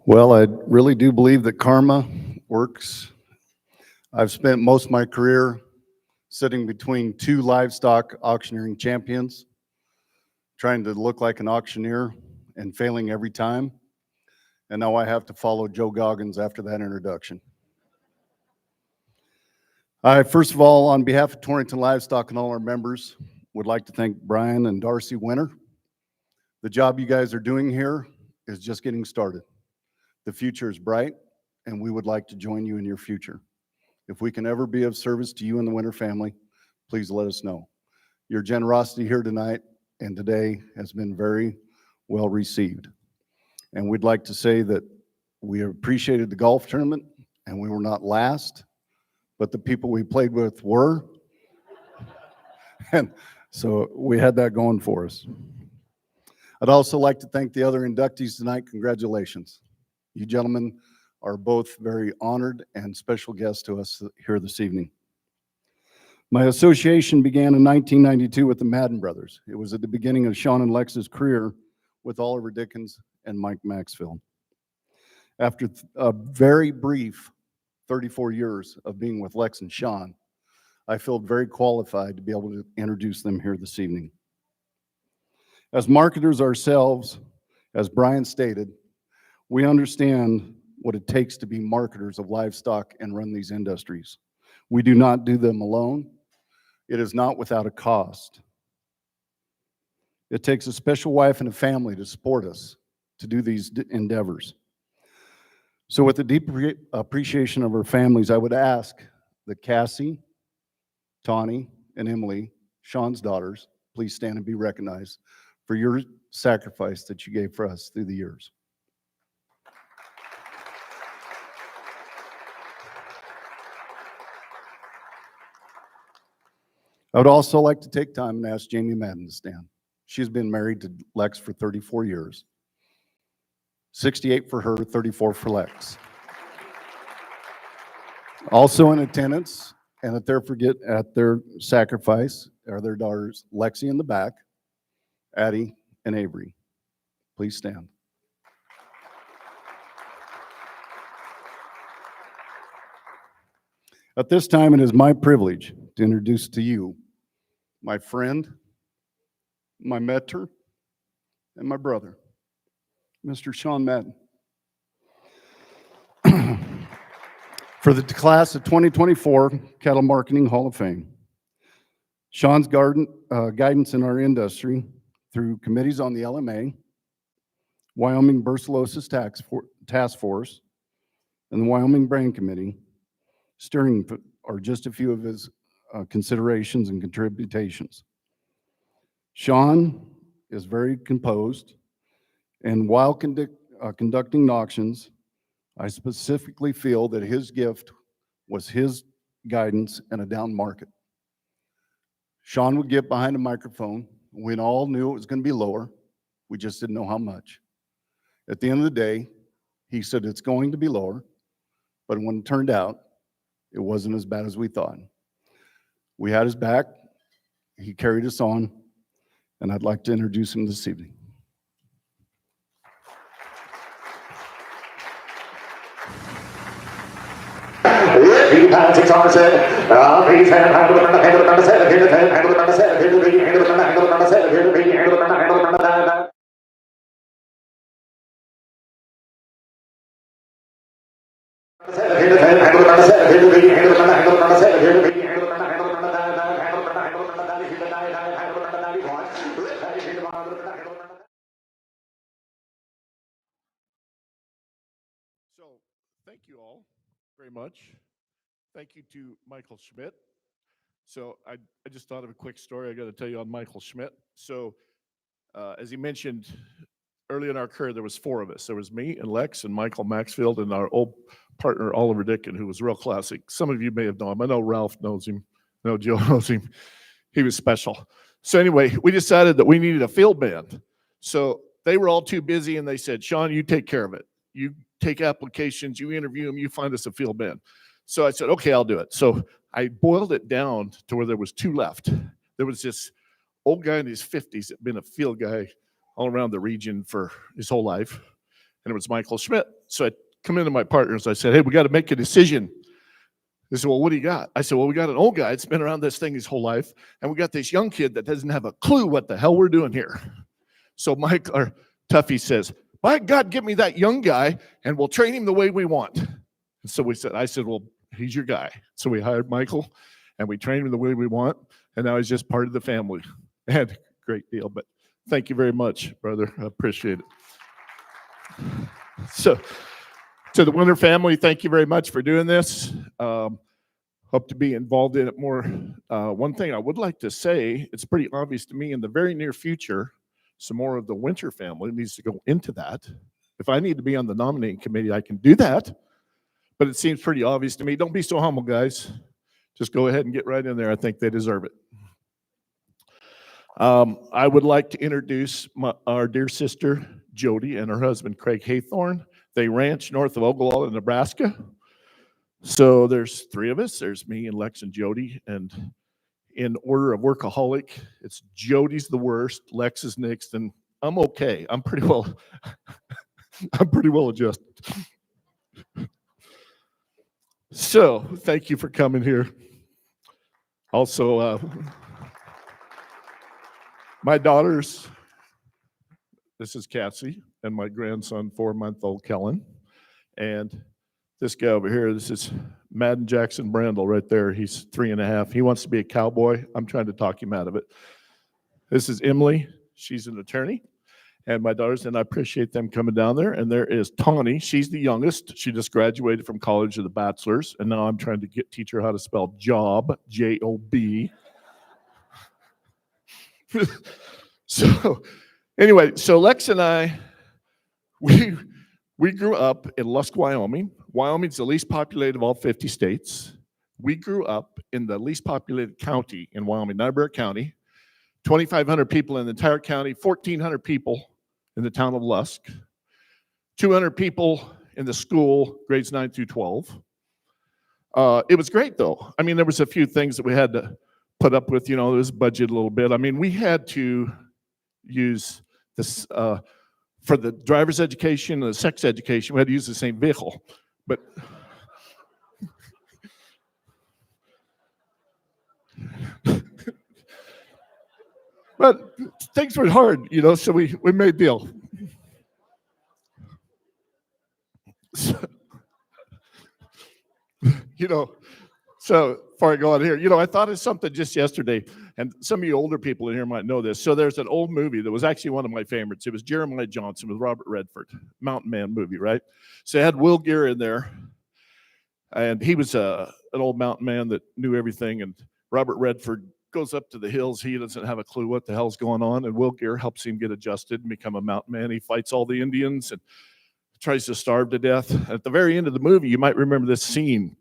Well, I really do believe that karma works. I've spent most of my career sitting between two livestock auctioneering champions, trying to look like an auctioneer and failing every time. And now I have to follow Joe Goggins after that introduction. I, first of all, on behalf of Torrington Livestock and all our members, would like to thank Brian and Darcy Winter. The job you guys are doing here is just getting started. The future is bright, and we would like to join you in your future. If we can ever be of service to you and the Winter family, please let us know. Your generosity here tonight and today has been very well received. And we'd like to say that we appreciated the golf tournament, and we were not last, but the people we played with were. And so we had that going for us. I'd also like to thank the other inductees tonight. Congratulations. You gentlemen are both very honored and special guests to us here this evening. My association began in 1992 with the Madden brothers. It was at the beginning of Shawn and Lex's career with Oliver Dickens and Mike Maxfield. After a very brief 34 years of being with Lex and Shawn, I feel very qualified to be able to introduce them here this evening. As marketers ourselves, as Brian stated, we understand what it takes to be marketers of livestock and run these industries. We do not do them alone. It is not without a cost. It takes a special wife and a family to support us to do these endeavors. So with the deep appreciation of our families, I would ask that Cassie, Tawny, and Emily, Shawn's daughters, please stand and be recognized for your sacrifice that you gave for us through the years. I would also like to take time and ask Jamie Madden to stand. She's been married to Lex for 34 years. 68 for her, 34 for Lex. Also in attendance and at their sacrifice are their daughters, Lexi in the back, Addie, and Avery. Please stand. At this time, it is my privilege to introduce to you my friend, my mentor, and my brother, Mr. Shawn Madden. For the class of 2024 Cattle Marketing Hall of Fame. Shawn's guidance in our industry through committees on the LMA, Wyoming Brucellosis Task Force, and the Wyoming Brand Committee, steering are just a few of his considerations and contributions. Shawn is very composed, and while conducting auctions, I specifically feel that his gift was his guidance in a down market. Shawn would get behind a microphone. We all knew it was going to be lower. We just didn't know how much. At the end of the day, he said it's going to be lower, but when it turned out, it wasn't as bad as we thought. We had his back. He carried us on, and I'd like to introduce him this evening. So, thank you all very much. Thank you to Michael Schmidt. So I just thought of a quick story I got to tell you on Michael Schmidt. So as he mentioned, early in our career, there was 4 of us. There was me and Lex and Michael Maxfield and our old partner, Oliver Dickin, who was real classic. Some of you may have known him. I know Ralph knows him. I know Joe knows him. He was special. So anyway, we decided that we needed a field band. So they were all too busy, and they said, Shawn, you take care of it. You take applications, you interview them, you find us a field band. So I said, okay, I'll do it. So I boiled it down to where there was 2 left. There was this old guy in his 50s that had been a field guy all around the region for his whole life, and it was Michael Schmidt. So I come into my partners. I said, hey, we got to make a decision. They said, well, what do you got? I said, well, we got an old guy that's been around this thing his whole life, and we got this young kid that doesn't have a clue what the hell we're doing here. So Mike, or Tuffy says, by God, give me that young guy, and we'll train him the way we want. And so I said, well, he's your guy. So we hired Michael, and we trained him the way we want, and now he's just part of the family. And great deal, but thank you very much, brother. I appreciate it. So to the Winter family, thank you very much for doing this. Hope to be involved in it more. One thing I would like to say, it's pretty obvious to me in the very near future, some more of the Winter family needs to go into that. If I need to be on the nominating committee, I can do that. But it seems pretty obvious to me. Don't be so humble, guys. Just go ahead and get right in there. I think they deserve it. I would like to introduce our dear sister, Jody, and her husband, Craig Haythorne. They ranch north of Ogallala, Nebraska. So there's 3 of us. There's me and Lex and Jody. And in order of workaholic, it's Jody's the worst, Lex is next, and I'm okay. I'm pretty well adjusted. So thank you for coming here. Also, my daughters, this is Cassie, and my grandson, 4-month-old Kellen. And this guy over here, this is Madden Jackson Brandel right there. He's 3.5. He wants to be a cowboy. I'm trying to talk him out of it. This is Emily. She's an attorney. And my daughters, and I appreciate them coming down there. And there is Tawny. She's the youngest. She just graduated from college with a bachelor's. And now I'm trying to teach her how to spell job, J-O-B. So anyway, so Lex and I, we grew up in Lusk, Wyoming. Wyoming's the least populated of all 50 states. We grew up in the least populated county in Wyoming, Niobrara County. 2,500 people in the entire county, 1,400 people in the town of Lusk, 200 people in the school, grades 9 through 12. It was great, though. I mean, there was a few things that we had to put up with, there was budget a little bit. I mean, we had to use this, for the driver's education and the sex education, we had to use the same vehicle. But But things were hard, so we made a deal. So, so before I go on here, I thought of something just yesterday, and some of you older people in here might know this. So there's an old movie that was actually one of my favorites. It was Jeremiah Johnson with Robert Redford, Mountain Man movie, right? So it had Will Gear in there, and he was an old mountain man that knew everything, and Robert Redford goes up to the hills. He doesn't have a clue what the hell's going on, and Will Gear helps him get adjusted and become a mountain man. He fights all the Indians and tries to starve to death. At the very end of the movie, you might remember this scene.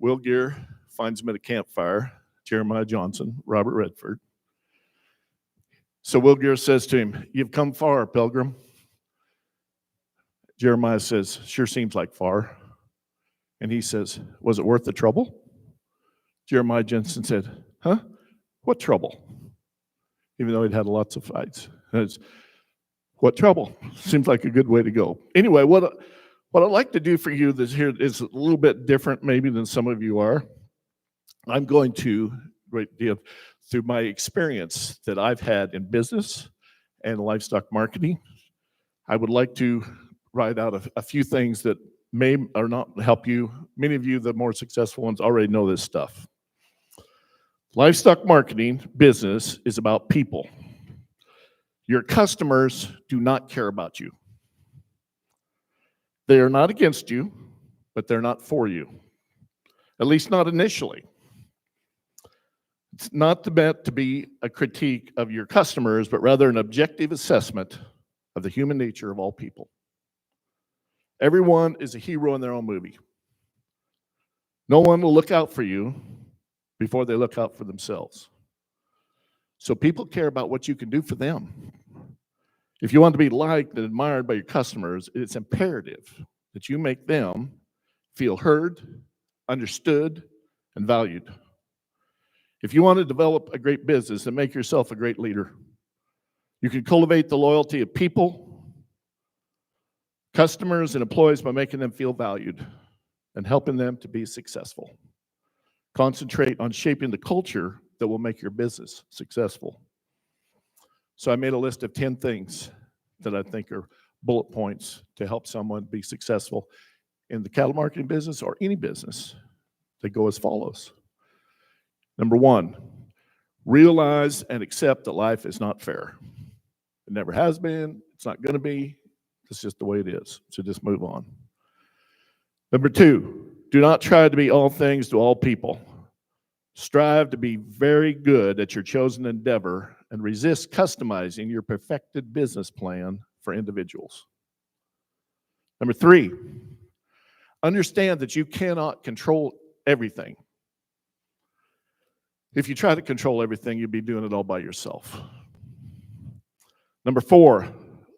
Will Gear finds him at a campfire, Jeremiah Johnson, Robert Redford. So Will Gear says to him, "You've come far, pilgrim." Jeremiah says, "Sure seems like far." And he says, "Was it worth the trouble?" Jeremiah Johnson said, "Huh? What trouble?" Even though he'd had lots of fights. What trouble? Seems like a good way to go. Anyway, what I'd like to do for you this here is a little bit different maybe than some of you are. I'm going to, through my experience that I've had in business and livestock marketing, I would like to write out a few things that may or not help you. Many of you, the more successful ones, already know this stuff. Livestock marketing business is about people. Your customers do not care about you. They are not against you, but they're not for you. At least not initially. It's not meant to be a critique of your customers, but rather an objective assessment of the human nature of all people. Everyone is a hero in their own movie. No one will look out for you before they look out for themselves. So people care about what you can do for them. If you want to be liked and admired by your customers, it's imperative that you make them feel heard, understood, and valued. If you want to develop a great business and make yourself a great leader, you can cultivate the loyalty of people, customers, and employees by making them feel valued and helping them to be successful. Concentrate on shaping the culture that will make your business successful. So I made a list of 10 things that I think are bullet points to help someone be successful in the cattle marketing business or any business. They go as follows. Number 1, realize and accept that life is not fair. It never has been. It's not going to be. It's just the way it is. So just move on. Number 2, do not try to be all things to all people. Strive to be very good at your chosen endeavor and resist customizing your perfected business plan for individuals. Number 3, understand that you cannot control everything. If you try to control everything, you'd be doing it all by yourself. Number 4,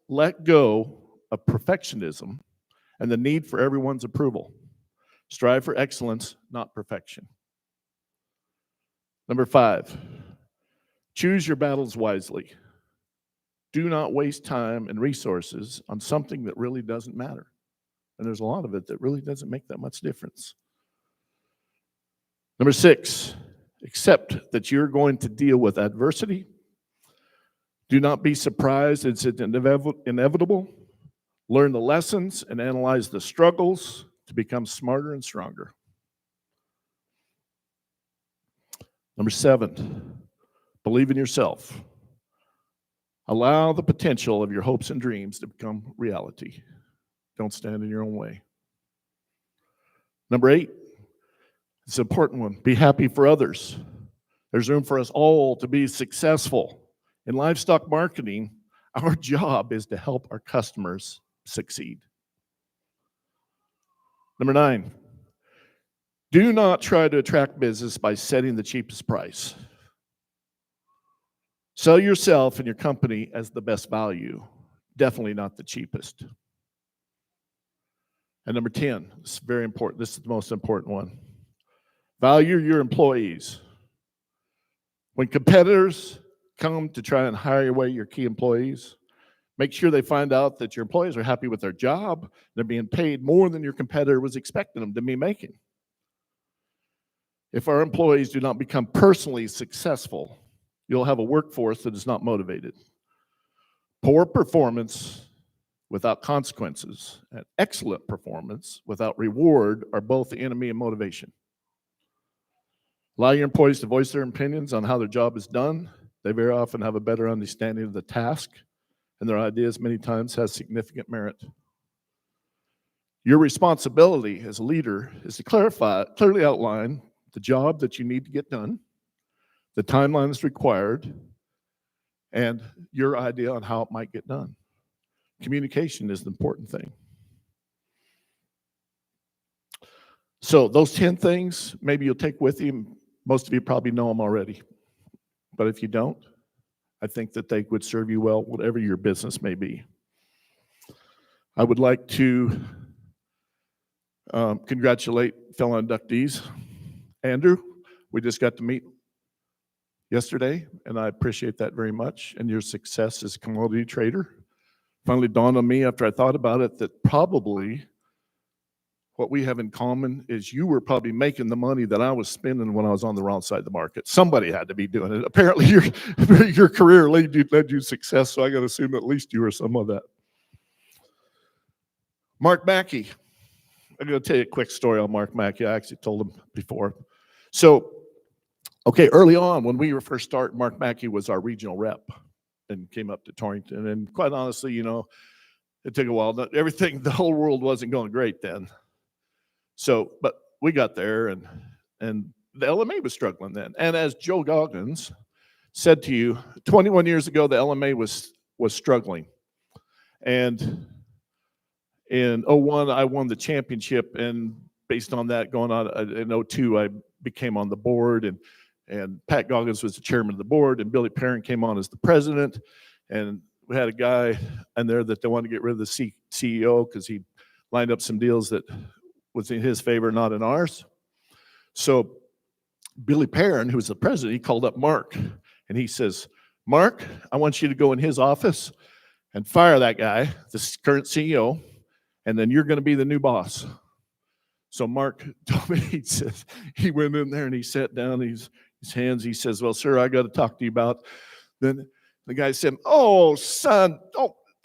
let go of perfectionism and the need for everyone's approval. Strive for excellence, not perfection. Number 5, choose your battles wisely. Do not waste time and resources on something that really doesn't matter. And there's a lot of it that really doesn't make that much difference. Number 6, accept that you're going to deal with adversity. Do not be surprised it's inevitable. Learn the lessons and analyze the struggles to become smarter and stronger. Number 7, believe in yourself. Allow the potential of your hopes and dreams to become reality. Don't stand in your own way. Number 8, it's an important one. Be happy for others. There's room for us all to be successful. In livestock marketing, our job is to help our customers succeed. Number 9, do not try to attract business by setting the cheapest price. Sell yourself and your company as the best value, definitely not the cheapest. And number 10, this is very important. This is the most important one. Value your employees. When competitors come to try and hire away your key employees, make sure they find out that your employees are happy with their job. They're being paid more than your competitor was expecting them to be making. If our employees do not become personally successful, you'll have a workforce that is not motivated. Poor performance without consequences and excellent performance without reward are both the enemy of motivation. Allow your employees to voice their opinions on how their job is done. They very often have a better understanding of the task, and their ideas many times have significant merit. Your responsibility as a leader is to clearly outline the job that you need to get done, the timelines required, and your idea on how it might get done. Communication is the important thing. So those 10 things, maybe you'll take with you. Most of you probably know them already. But if you don't, I think that they would serve you well, whatever your business may be. I would like to congratulate fellow inductees. Andrew, we just got to meet yesterday, and I appreciate that very much, and your success as a commodity trader. Finally dawned on me after I thought about it that probably what we have in common is you were probably making the money that I was spending when I was on the wrong side of the market. Somebody had to be doing it. Apparently your career led you success, so I got to assume at least you were some of that. Mark Mackey. I'm going to tell you a quick story on Mark Mackey. I actually told him before. So, okay, early on when we were first starting, Mark Mackey was our regional rep and came up to Torrington. And quite honestly, you know, it took a while. Everything, the whole world wasn't going great then. So, but we got there, and the LMA was struggling then. And as Joe Goggins said to you, 21 years ago, the LMA was struggling. And in 01, I won the championship, and based on that, going on in 02, I became on the board, and Pat Goggins was the chairman of the board, and Billy Perrin came on as the president, and we had a guy in there that they wanted to get rid of the CEO because he lined up some deals that was in his favor, not in ours. So Billy Perrin, who was the president, he called up Mark, and he says, Mark, I want you to go in his office and fire that guy, the current CEO, and then you're going to be the new boss. So Mark told me, he says, he went in there and he sat down, his hands, he says, well, sir, I got to talk to you about. Then the guy said, oh, son,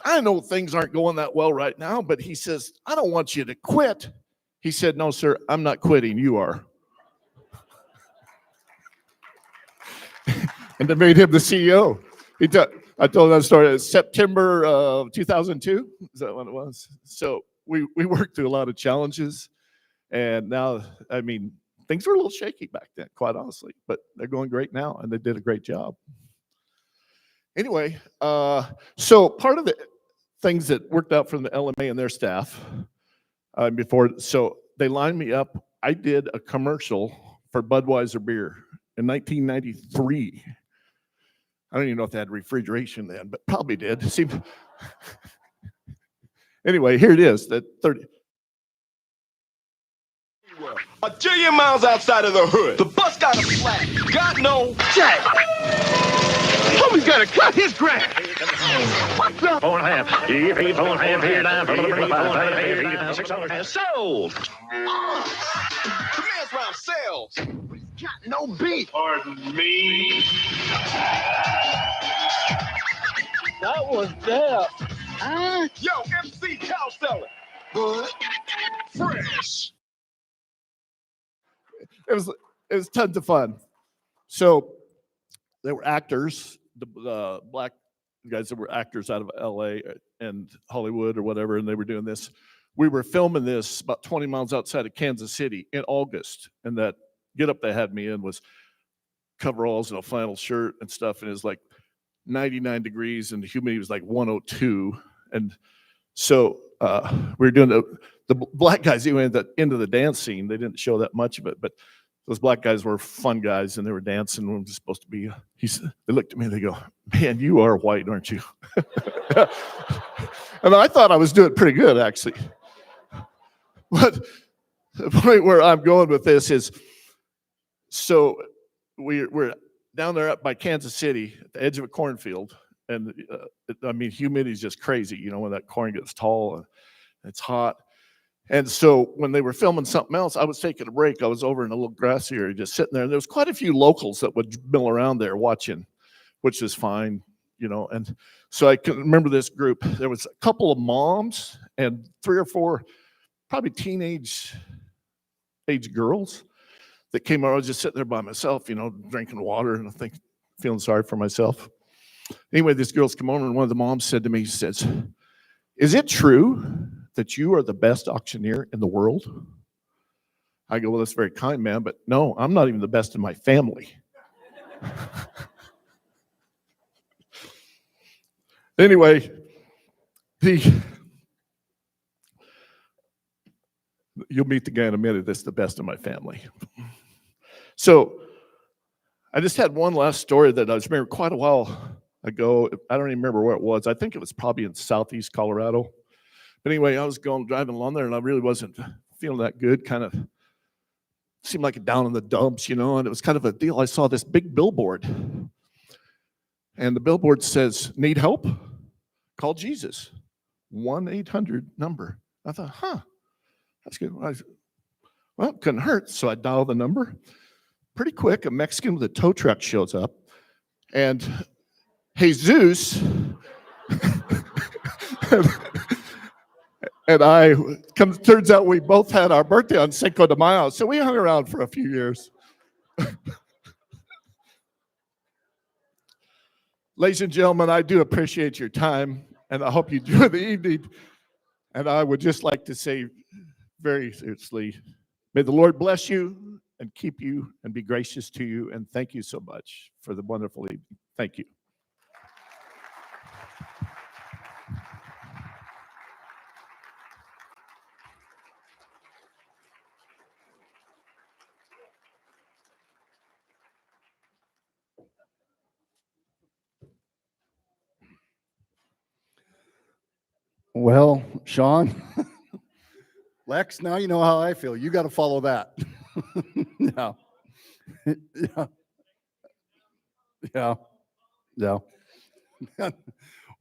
I know things aren't going that well right now, but he says, I don't want you to quit. He said, no, sir, I'm not quitting, you are. And they made him the CEO. I told that story in September of 2002. Is that when it was? So we worked through a lot of challenges. And now, I mean, things were a little shaky back then, quite honestly. But they're going great now, and they did a great job. Anyway, so part of the things that worked out from the LMA and their staff so they lined me up. I did a commercial for Budweiser beer in 1993. I don't even know if they had refrigeration then, but probably did. Anyway, here it is. That 30. A jillion miles outside of the hood. The bus got a flat. Got no jack. Homie's got to cut his grass. What's up? 4.5. Here, 4.5. Here, down. 600. Sold. The man's round sells. But he's got no beat. Pardon me. That was there. Yo, MC cow seller. Good. Fresh. It was tons of fun. So they were actors, the black guys that were actors out of LA and Hollywood or whatever, and they were doing this. We were filming this about 20 miles outside of Kansas City in August, and that getup they had me in was coveralls and a flannel shirt and stuff, and it was like 99 degrees, and the humidity was like 102. And so we were doing the black guys, even at the end of the dance scene, they didn't show that much of it, but those black guys were fun guys, and they were dancing. We were supposed to be. They looked at me and they go, "Man, you are white, aren't you?" And I thought I was doing pretty good, actually. But the point where I'm going with this is, so we're down there up by Kansas City, at the edge of a cornfield, and I mean, humidity is just crazy. You know, when that corn gets tall and it's hot. And so when they were filming something else, I was taking a break. I was over in a little grassy area just sitting there. And there was quite a few locals that would mill around there watching, which is fine, you know. And so I can remember this group. There was a couple of moms and 3 or 4 probably teenage age girls that came over. I was just sitting there by myself, you know, drinking water and I think feeling sorry for myself. Anyway, these girls come over and one of the moms said to me, she says, "Is it true that you are the best auctioneer in the world?" I go, "Well, that's very kind, ma'am, but no, I'm not even the best in my family." Anyway, you'll meet the guy in a minute that's the best in my family. So I just had one last story that I was remember quite a while ago. I don't even remember where it was. I think it was probably in southeast Colorado. But anyway, I was driving along there and I really wasn't feeling that good. Kind of seemed like down in the dumps, you know, and it was kind of a deal. I saw this big billboard. And the billboard says, "Need help? Call Jesus." 1-800 number. I thought, that's good. Well, it couldn't hurt. So I dialed the number. Pretty quick, a Mexican with a tow truck shows up. And Jesus and turns out we both had our birthday on Cinco de Mayo. So we hung around for a few years. Ladies and gentlemen, I do appreciate your time, and I hope you enjoy the evening. And I would just like to say very seriously, may the Lord bless you and keep you and be gracious to you. And thank you so much for the wonderful evening. Thank you. Well, Shawn, Lex, now you know how I feel. You got to follow that. Yeah. Yeah. Yeah. Yeah.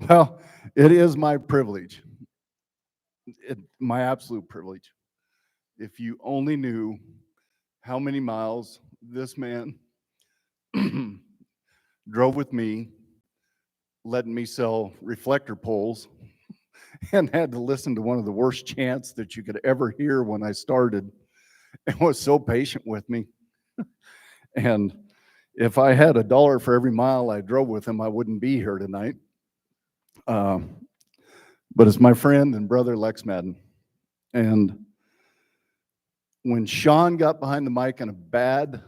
Well, it is my privilege. My absolute privilege. If you only knew how many miles this man drove with me, letting me sell reflector poles, and had to listen to one of the worst chants that you could ever hear when I started, and was so patient with me. And if I had $1 for every mile I drove with him, I wouldn't be here tonight. But it's my friend and brother, Lex Madden. And when Shawn got behind the mic in a bad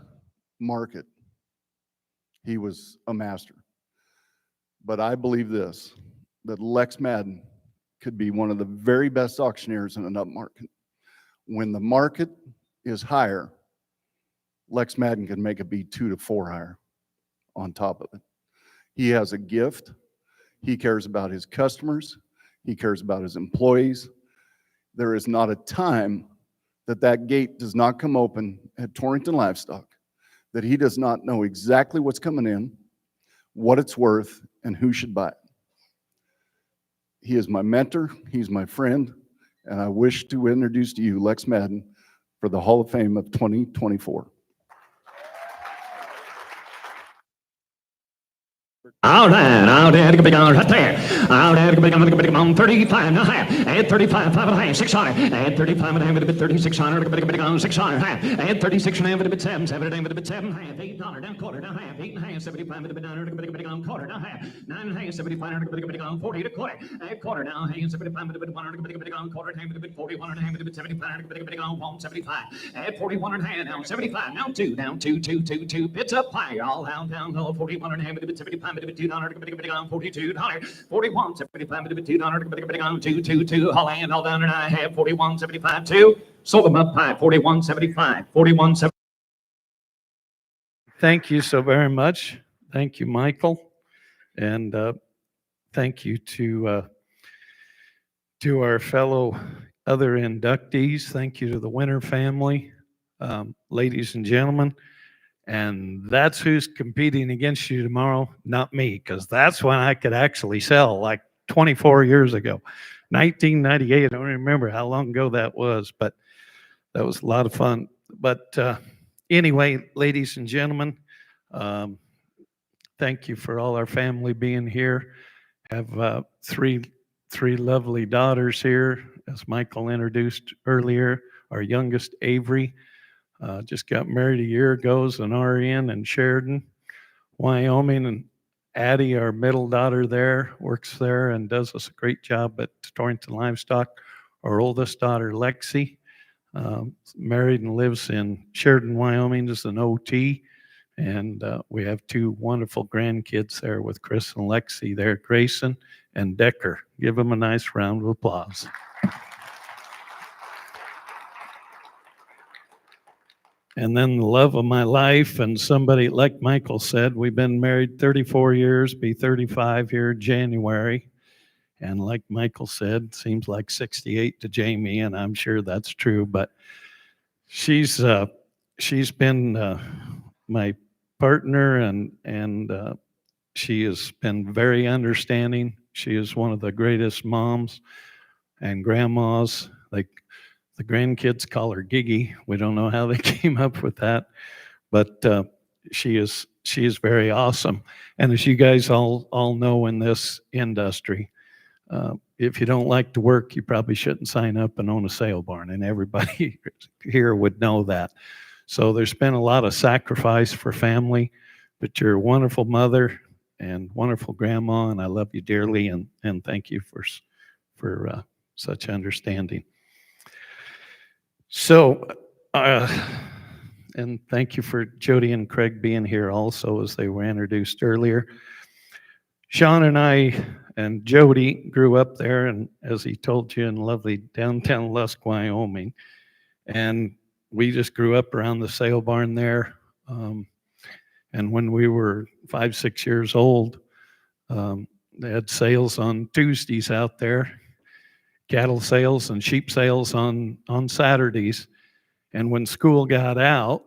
market, he was a master. But I believe this, that Lex Madden could be one of the very best auctioneers in an up market. When the market is higher, Lex Madden can make it be 2 to 4 higher on top of it. He has a gift. He cares about his customers. He cares about his employees. There is not a time that that gate does not come open at Torrington Livestock that he does not know exactly what's coming in, what it's worth, and who should buy it. He is my mentor, he's my friend, and I wish to introduce to you Lex Madden for the Hall of Fame of 2024. All right, out there, big on right there. Out there, big on 35 and a half. At 35, 5 and a half, 600. At 35 and a half, a bit 3600, big on 600 half. At 36 and a half, a bit 7, 7 and a bit 7 half. $8 down quarter down half. 8 and a half, 75 and a bit down, big on quarter down half. 9 and a half, 75 big on 40 to quarter. At quarter down, 75 and a bit 100, big on quarter, a bit 41 and a half, a bit 75, big on 175. At 41 and a half, now 75, now 2, down 2, 2, 2, 2. Bits up higher, all down low. 41 and a half, a bit 75, a bit $2, $42, 41, 75, $2, 2, 2, 2, all in, all down, and I have 41, 75, 2. Sold them up high, 41, 75, 41, 75. Thank you so very much. Thank you, Michael. And thank you to our fellow other inductees. Thank you to the Winter family, ladies and gentlemen. And that's who's competing against you tomorrow, not me, because that's when I could actually sell, like 24 years ago. 1998. I don't remember how long ago that was, but that was a lot of fun. But anyway, ladies and gentlemen, thank you for all our family being here. Have three lovely daughters here, as Michael introduced earlier. Our youngest, Avery, just got married a year ago, is an RN in Sheridan, Wyoming. And Addie, our middle daughter there, works there and does us a great job at Torrington Livestock. Our oldest daughter, Lexi, married and lives in Sheridan, Wyoming, as an OT. And we have two wonderful grandkids there with Chris and Lexi there, Grayson and Decker. Give them a nice round of applause. And then the love of my life, and somebody, like Michael said, we've been married 34 years, be 35 here in January. And like Michael said, seems like 68 to Jamie, and I'm sure that's true. But she's been my partner, and she has been very understanding. She is one of the greatest moms and grandmas. Like the grandkids call her Giggy. We don't know how they came up with that, but she is very awesome. And as you guys all know in this industry, if you don't like to work, you probably shouldn't sign up and own a sale barn, and everybody here would know that. So there's been a lot of sacrifice for family, but you're a wonderful mother and wonderful grandma, and I love you dearly, and thank you for such understanding. So, and thank you for Jody and Craig being here also, as they were introduced earlier. Shawn and I and Jody grew up there, and as he told you, in lovely downtown Lusk, Wyoming. And we just grew up around the sale barn there. And when we were 5, 6 years old, they had sales on Tuesdays out there, cattle sales and sheep sales on Saturdays. And when school got out,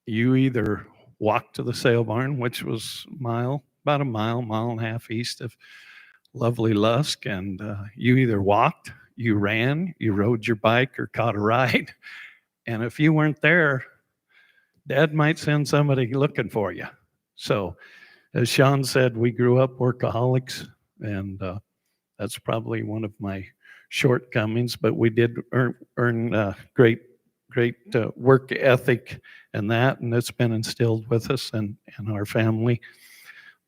you either walked to the sale barn, which was about a mile and a half east of lovely Lusk, and you either walked, you ran, you rode your bike, or caught a ride. And if you weren't there, Dad might send somebody looking for you. So, as Shawn said, we grew up workaholics, and that's probably one of my shortcomings, but we did earn great work ethic and that, and it's been instilled with us and our family.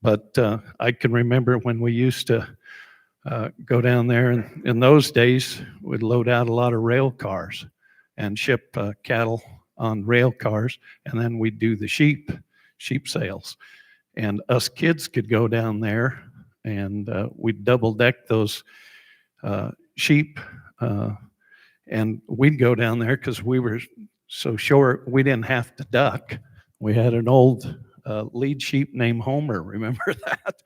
But I can remember when we used to go down there, and in those days, we'd load out a lot of rail cars and ship cattle on rail cars, and then we'd do the sheep sales. And us kids could go down there, and we'd double deck those sheep, and we'd go down there because we were so short, we didn't have to duck. We had an old lead sheep named Homer, remember that?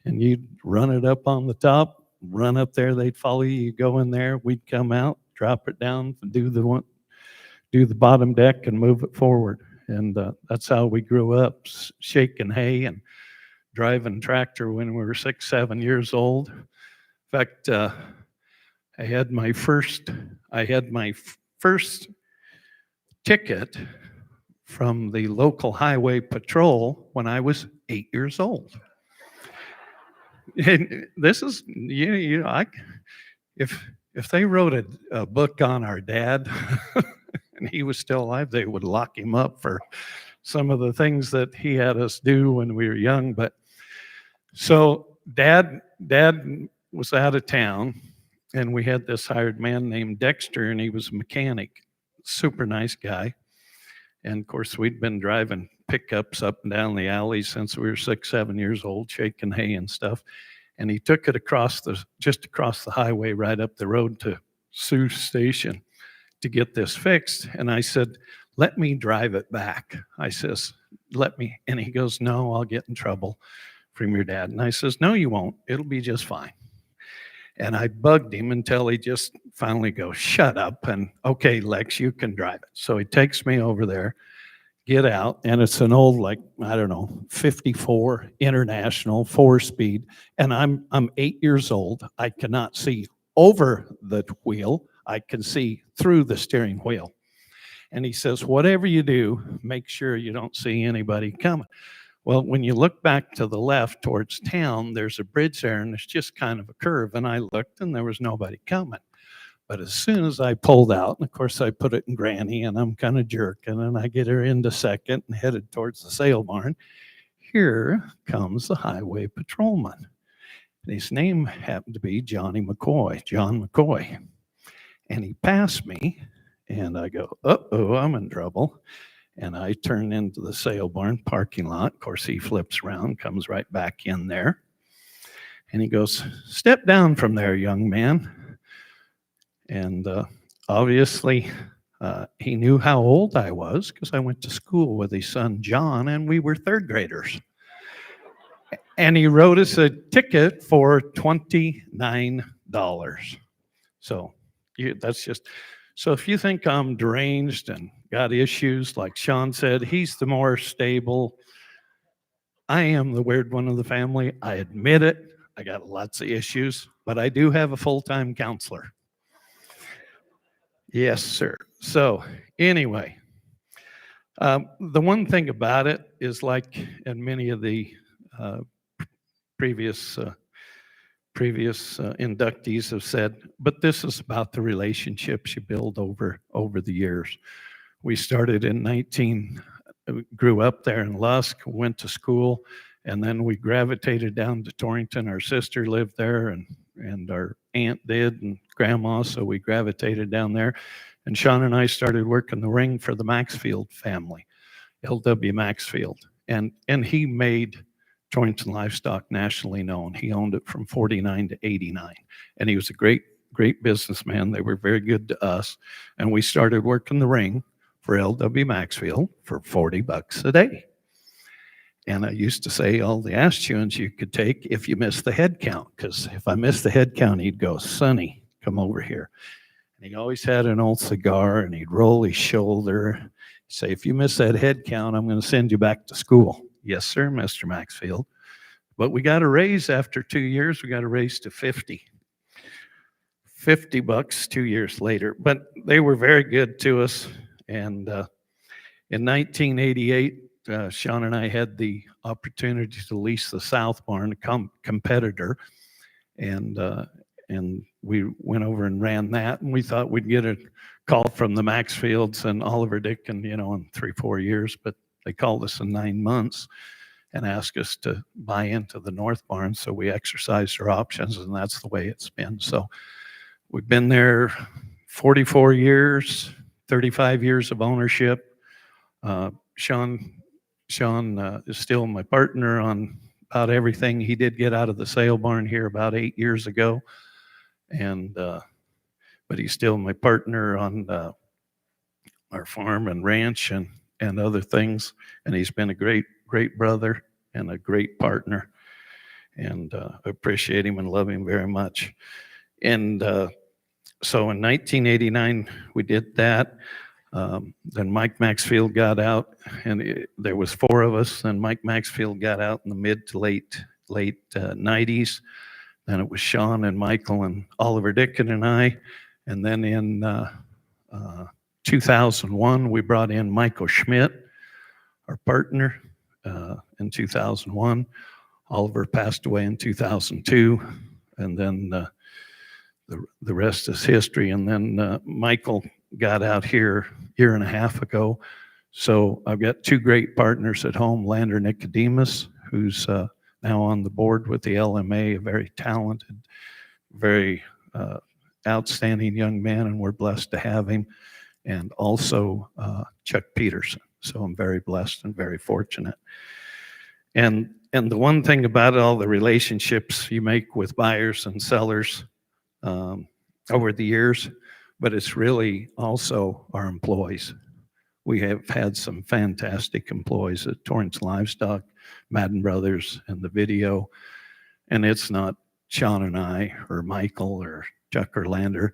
And you'd run it up on the top, run up there, they'd follow you, you go in there, we'd come out, drop it down, do the bottom deck and move it forward. And that's how we grew up, shaking hay and driving tractor when we were 6, 7 years old. In fact, I had my first ticket from the local highway patrol when I was 8 years old. And this is, if they wrote a book on our dad and he was still alive, they would lock him up for some of the things that he had us do when we were young. But so dad was out of town, and we had this hired man named Dexter, and he was a mechanic, super nice guy. And of course, we'd been driving pickups up and down the alley since we were 6, 7 years old, shaking hay and stuff. And he took it just across the highway, right up the road to Sioux Station to get this fixed. And I said, "Let me drive it back." I says, "Let me." And he goes, "No, I'll get in trouble from your dad." And I says, "No, you won't. It'll be just fine." And I bugged him until he just finally goes, "Shut up, and okay, Lex, you can drive it." So he takes me over there, get out, and it's an old, 54 International 4-speed, and I'm 8 years old. I cannot see over the wheel, I can see through the steering wheel. And he says, whatever you do, make sure you don't see anybody coming. Well, when you look back to the left towards town, there's a bridge there and it's just kind of a curve. And I looked and there was nobody coming. But as soon as I pulled out, and of course I put it in granny and I'm kind of jerking and I get her into second and headed towards the sale barn, here comes the highway patrolman. And his name happened to be John McCoy. And he passed me and I go, uh-oh, I'm in trouble. And I turn into the sale barn parking lot. Of course, he flips around, comes right back in there. And he goes, step down from there, young man. And obviously, he knew how old I was because I went to school with his son, John, and we were third graders. And he wrote us a ticket for $29. So that's just, so if you think I'm deranged and got issues, like Shawn said, he's the more stable. I am the weird one of the family. I admit it. I got lots of issues, but I do have a full-time counselor. Yes, sir. So anyway, the one thing about it is, like in many of the previous inductees have said, but this is about the relationships you build over the years. We started in grew up there in Lusk, went to school, and then we gravitated down to Torrington. Our sister lived there, and our aunt did, and grandma, so we gravitated down there. And Shawn and I started working the ring for the Maxfield family, L.W. Maxfield. And he made Torrington Livestock nationally known. He owned it from 49 to 89. And he was a great businessman. They were very good to us. And we started working the ring for L.W. Maxfield for $40 a day. And I used to say all the ass chewings you could take if you missed the head count, because if I missed the head count, he'd go, Sonny, come over here. And he always had an old cigar, and he'd roll his shoulder, he'd say, if you miss that head count, I'm going to send you back to school. Yes, sir, Mr. Maxfield. But we got a raise after 2 years. We got a raise to 50. $50 2 years later. But they were very good to us. And in 1988, Shawn and I had the opportunity to lease the South Barn, a competitor, and we went over and ran that, and we thought we'd get a call from the Maxfields and Oliver Dickin, in 3-4 years, but they called us in 9 months and asked us to buy into the North Barn, so we exercised our options, and that's the way it's been. So we've been there 44 years, 35 years of ownership. Shawn is still my partner on about everything. He did get out of the sale barn here about 8 years ago, and but he's still my partner on our farm and ranch and other things. And he's been a great brother and a great partner, and I appreciate him and love him very much. And so in 1989 we did that. Then Mike Maxfield got out, and there was 4 of us. Then Mike Maxfield got out in the mid to late 90s. Then it was Shawn and Michael and Oliver Dickin and I. And then in 2001, we brought in Michael Schmidt, our partner, in 2001. Oliver passed away in 2002, and then the rest is history. And then Michael got out here a year and a half ago. So I've got 2 great partners at home, Lander Nicodemus, who's now on the board with the LMA, a very talented, very outstanding young man, and we're blessed to have him, and also Chuck Peterson. So I'm very blessed and very fortunate. And the one thing about all the relationships you make with buyers and sellers over the years, but it's really also our employees. We have had some fantastic employees at Torrance Livestock, Madden Brothers, and the video. And it's not Shawn and I or Michael or Chuck or Lander.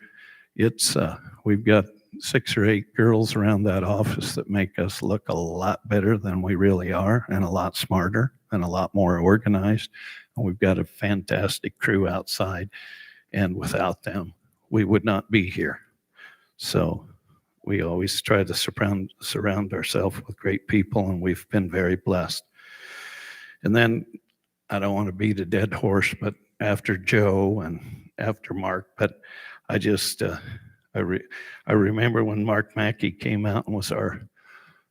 It's we've got 6 or 8 girls around that office that make us look a lot better than we really are, and a lot smarter and a lot more organized. And we've got a fantastic crew outside. and without them, we would not be here. So we always try to surround ourselves with great people, and we've been very blessed. And then I don't want to beat a dead horse, but after Joe and after Mark, but I just I remember when Mark Mackey came out and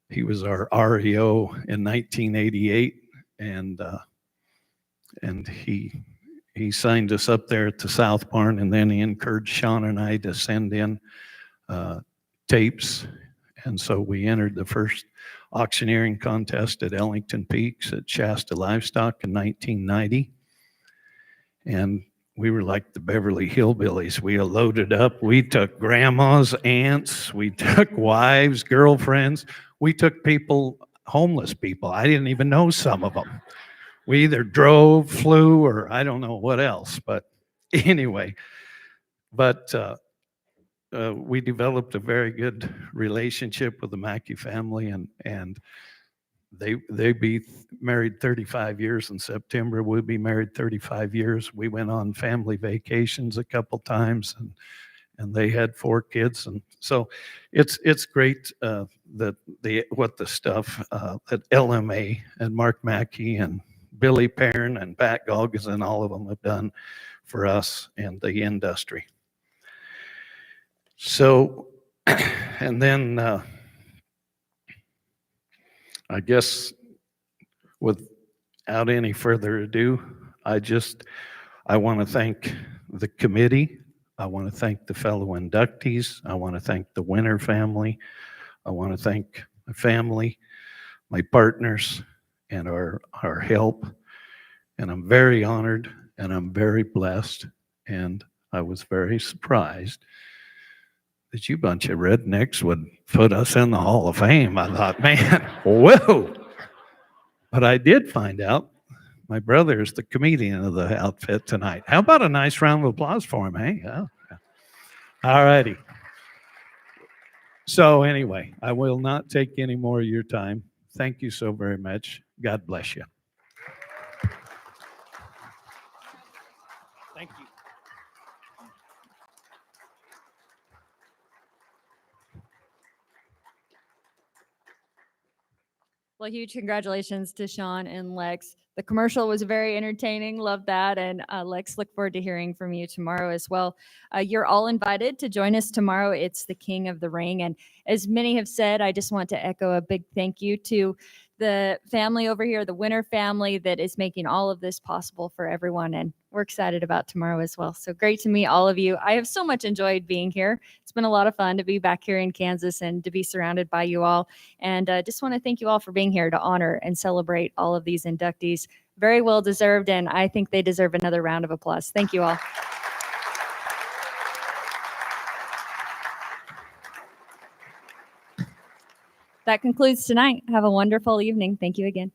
he was our REO in 1988, and he signed us up there at the South Barn, and then he encouraged Shawn and I to send in tapes. And so we entered the first auctioneering contest at Ellington Peaks at Shasta Livestock in 1990. And we were like the Beverly Hillbillies. We loaded up. We took grandmas, aunts, we took wives, girlfriends. We took people, homeless people. I didn't even know some of them. We either drove, flew, or I don't know what else. But anyway, we developed a very good relationship with the Mackey family, and they be married 35 years in September. We'll be married 35 years. We went on family vacations a couple times, and they had 4 kids, and so it's great that the stuff that LMA and Mark Mackey and Billy Perrin and Pat Goggins and all of them have done for us and the industry. So, and then I guess without any further ado, I want to thank the committee. I want to thank the fellow inductees. I want to thank the Winter family. I want to thank my family, my partners, and our help. And I'm very honored and I'm very blessed. And I was very surprised that you bunch of rednecks would put us in the Hall of Fame. I thought, man, whoa. But I did find out my brother is the comedian of the outfit tonight. How about a nice round of applause for him, hey? Oh. All righty. So anyway, I will not take any more of your time. Thank you so very much. God bless you. Thank you. Well, huge congratulations to Shawn and Lex. The commercial was very entertaining. Love that. And Lex, look forward to hearing from you tomorrow as well. You're all invited to join us tomorrow. It's the King of the Ring. And as many have said, I just want to echo a big thank you to the family over here, the Winter family that is making all of this possible for everyone. And we're excited about tomorrow as well. So great to meet all of you. I have so much enjoyed being here. It's been a lot of fun to be back here in Kansas and to be surrounded by you all. And just want to thank you all for being here to honor and celebrate all of these inductees. Very well deserved. And I think they deserve another round of applause. Thank you all. That concludes tonight. Have a wonderful evening. Thank you again.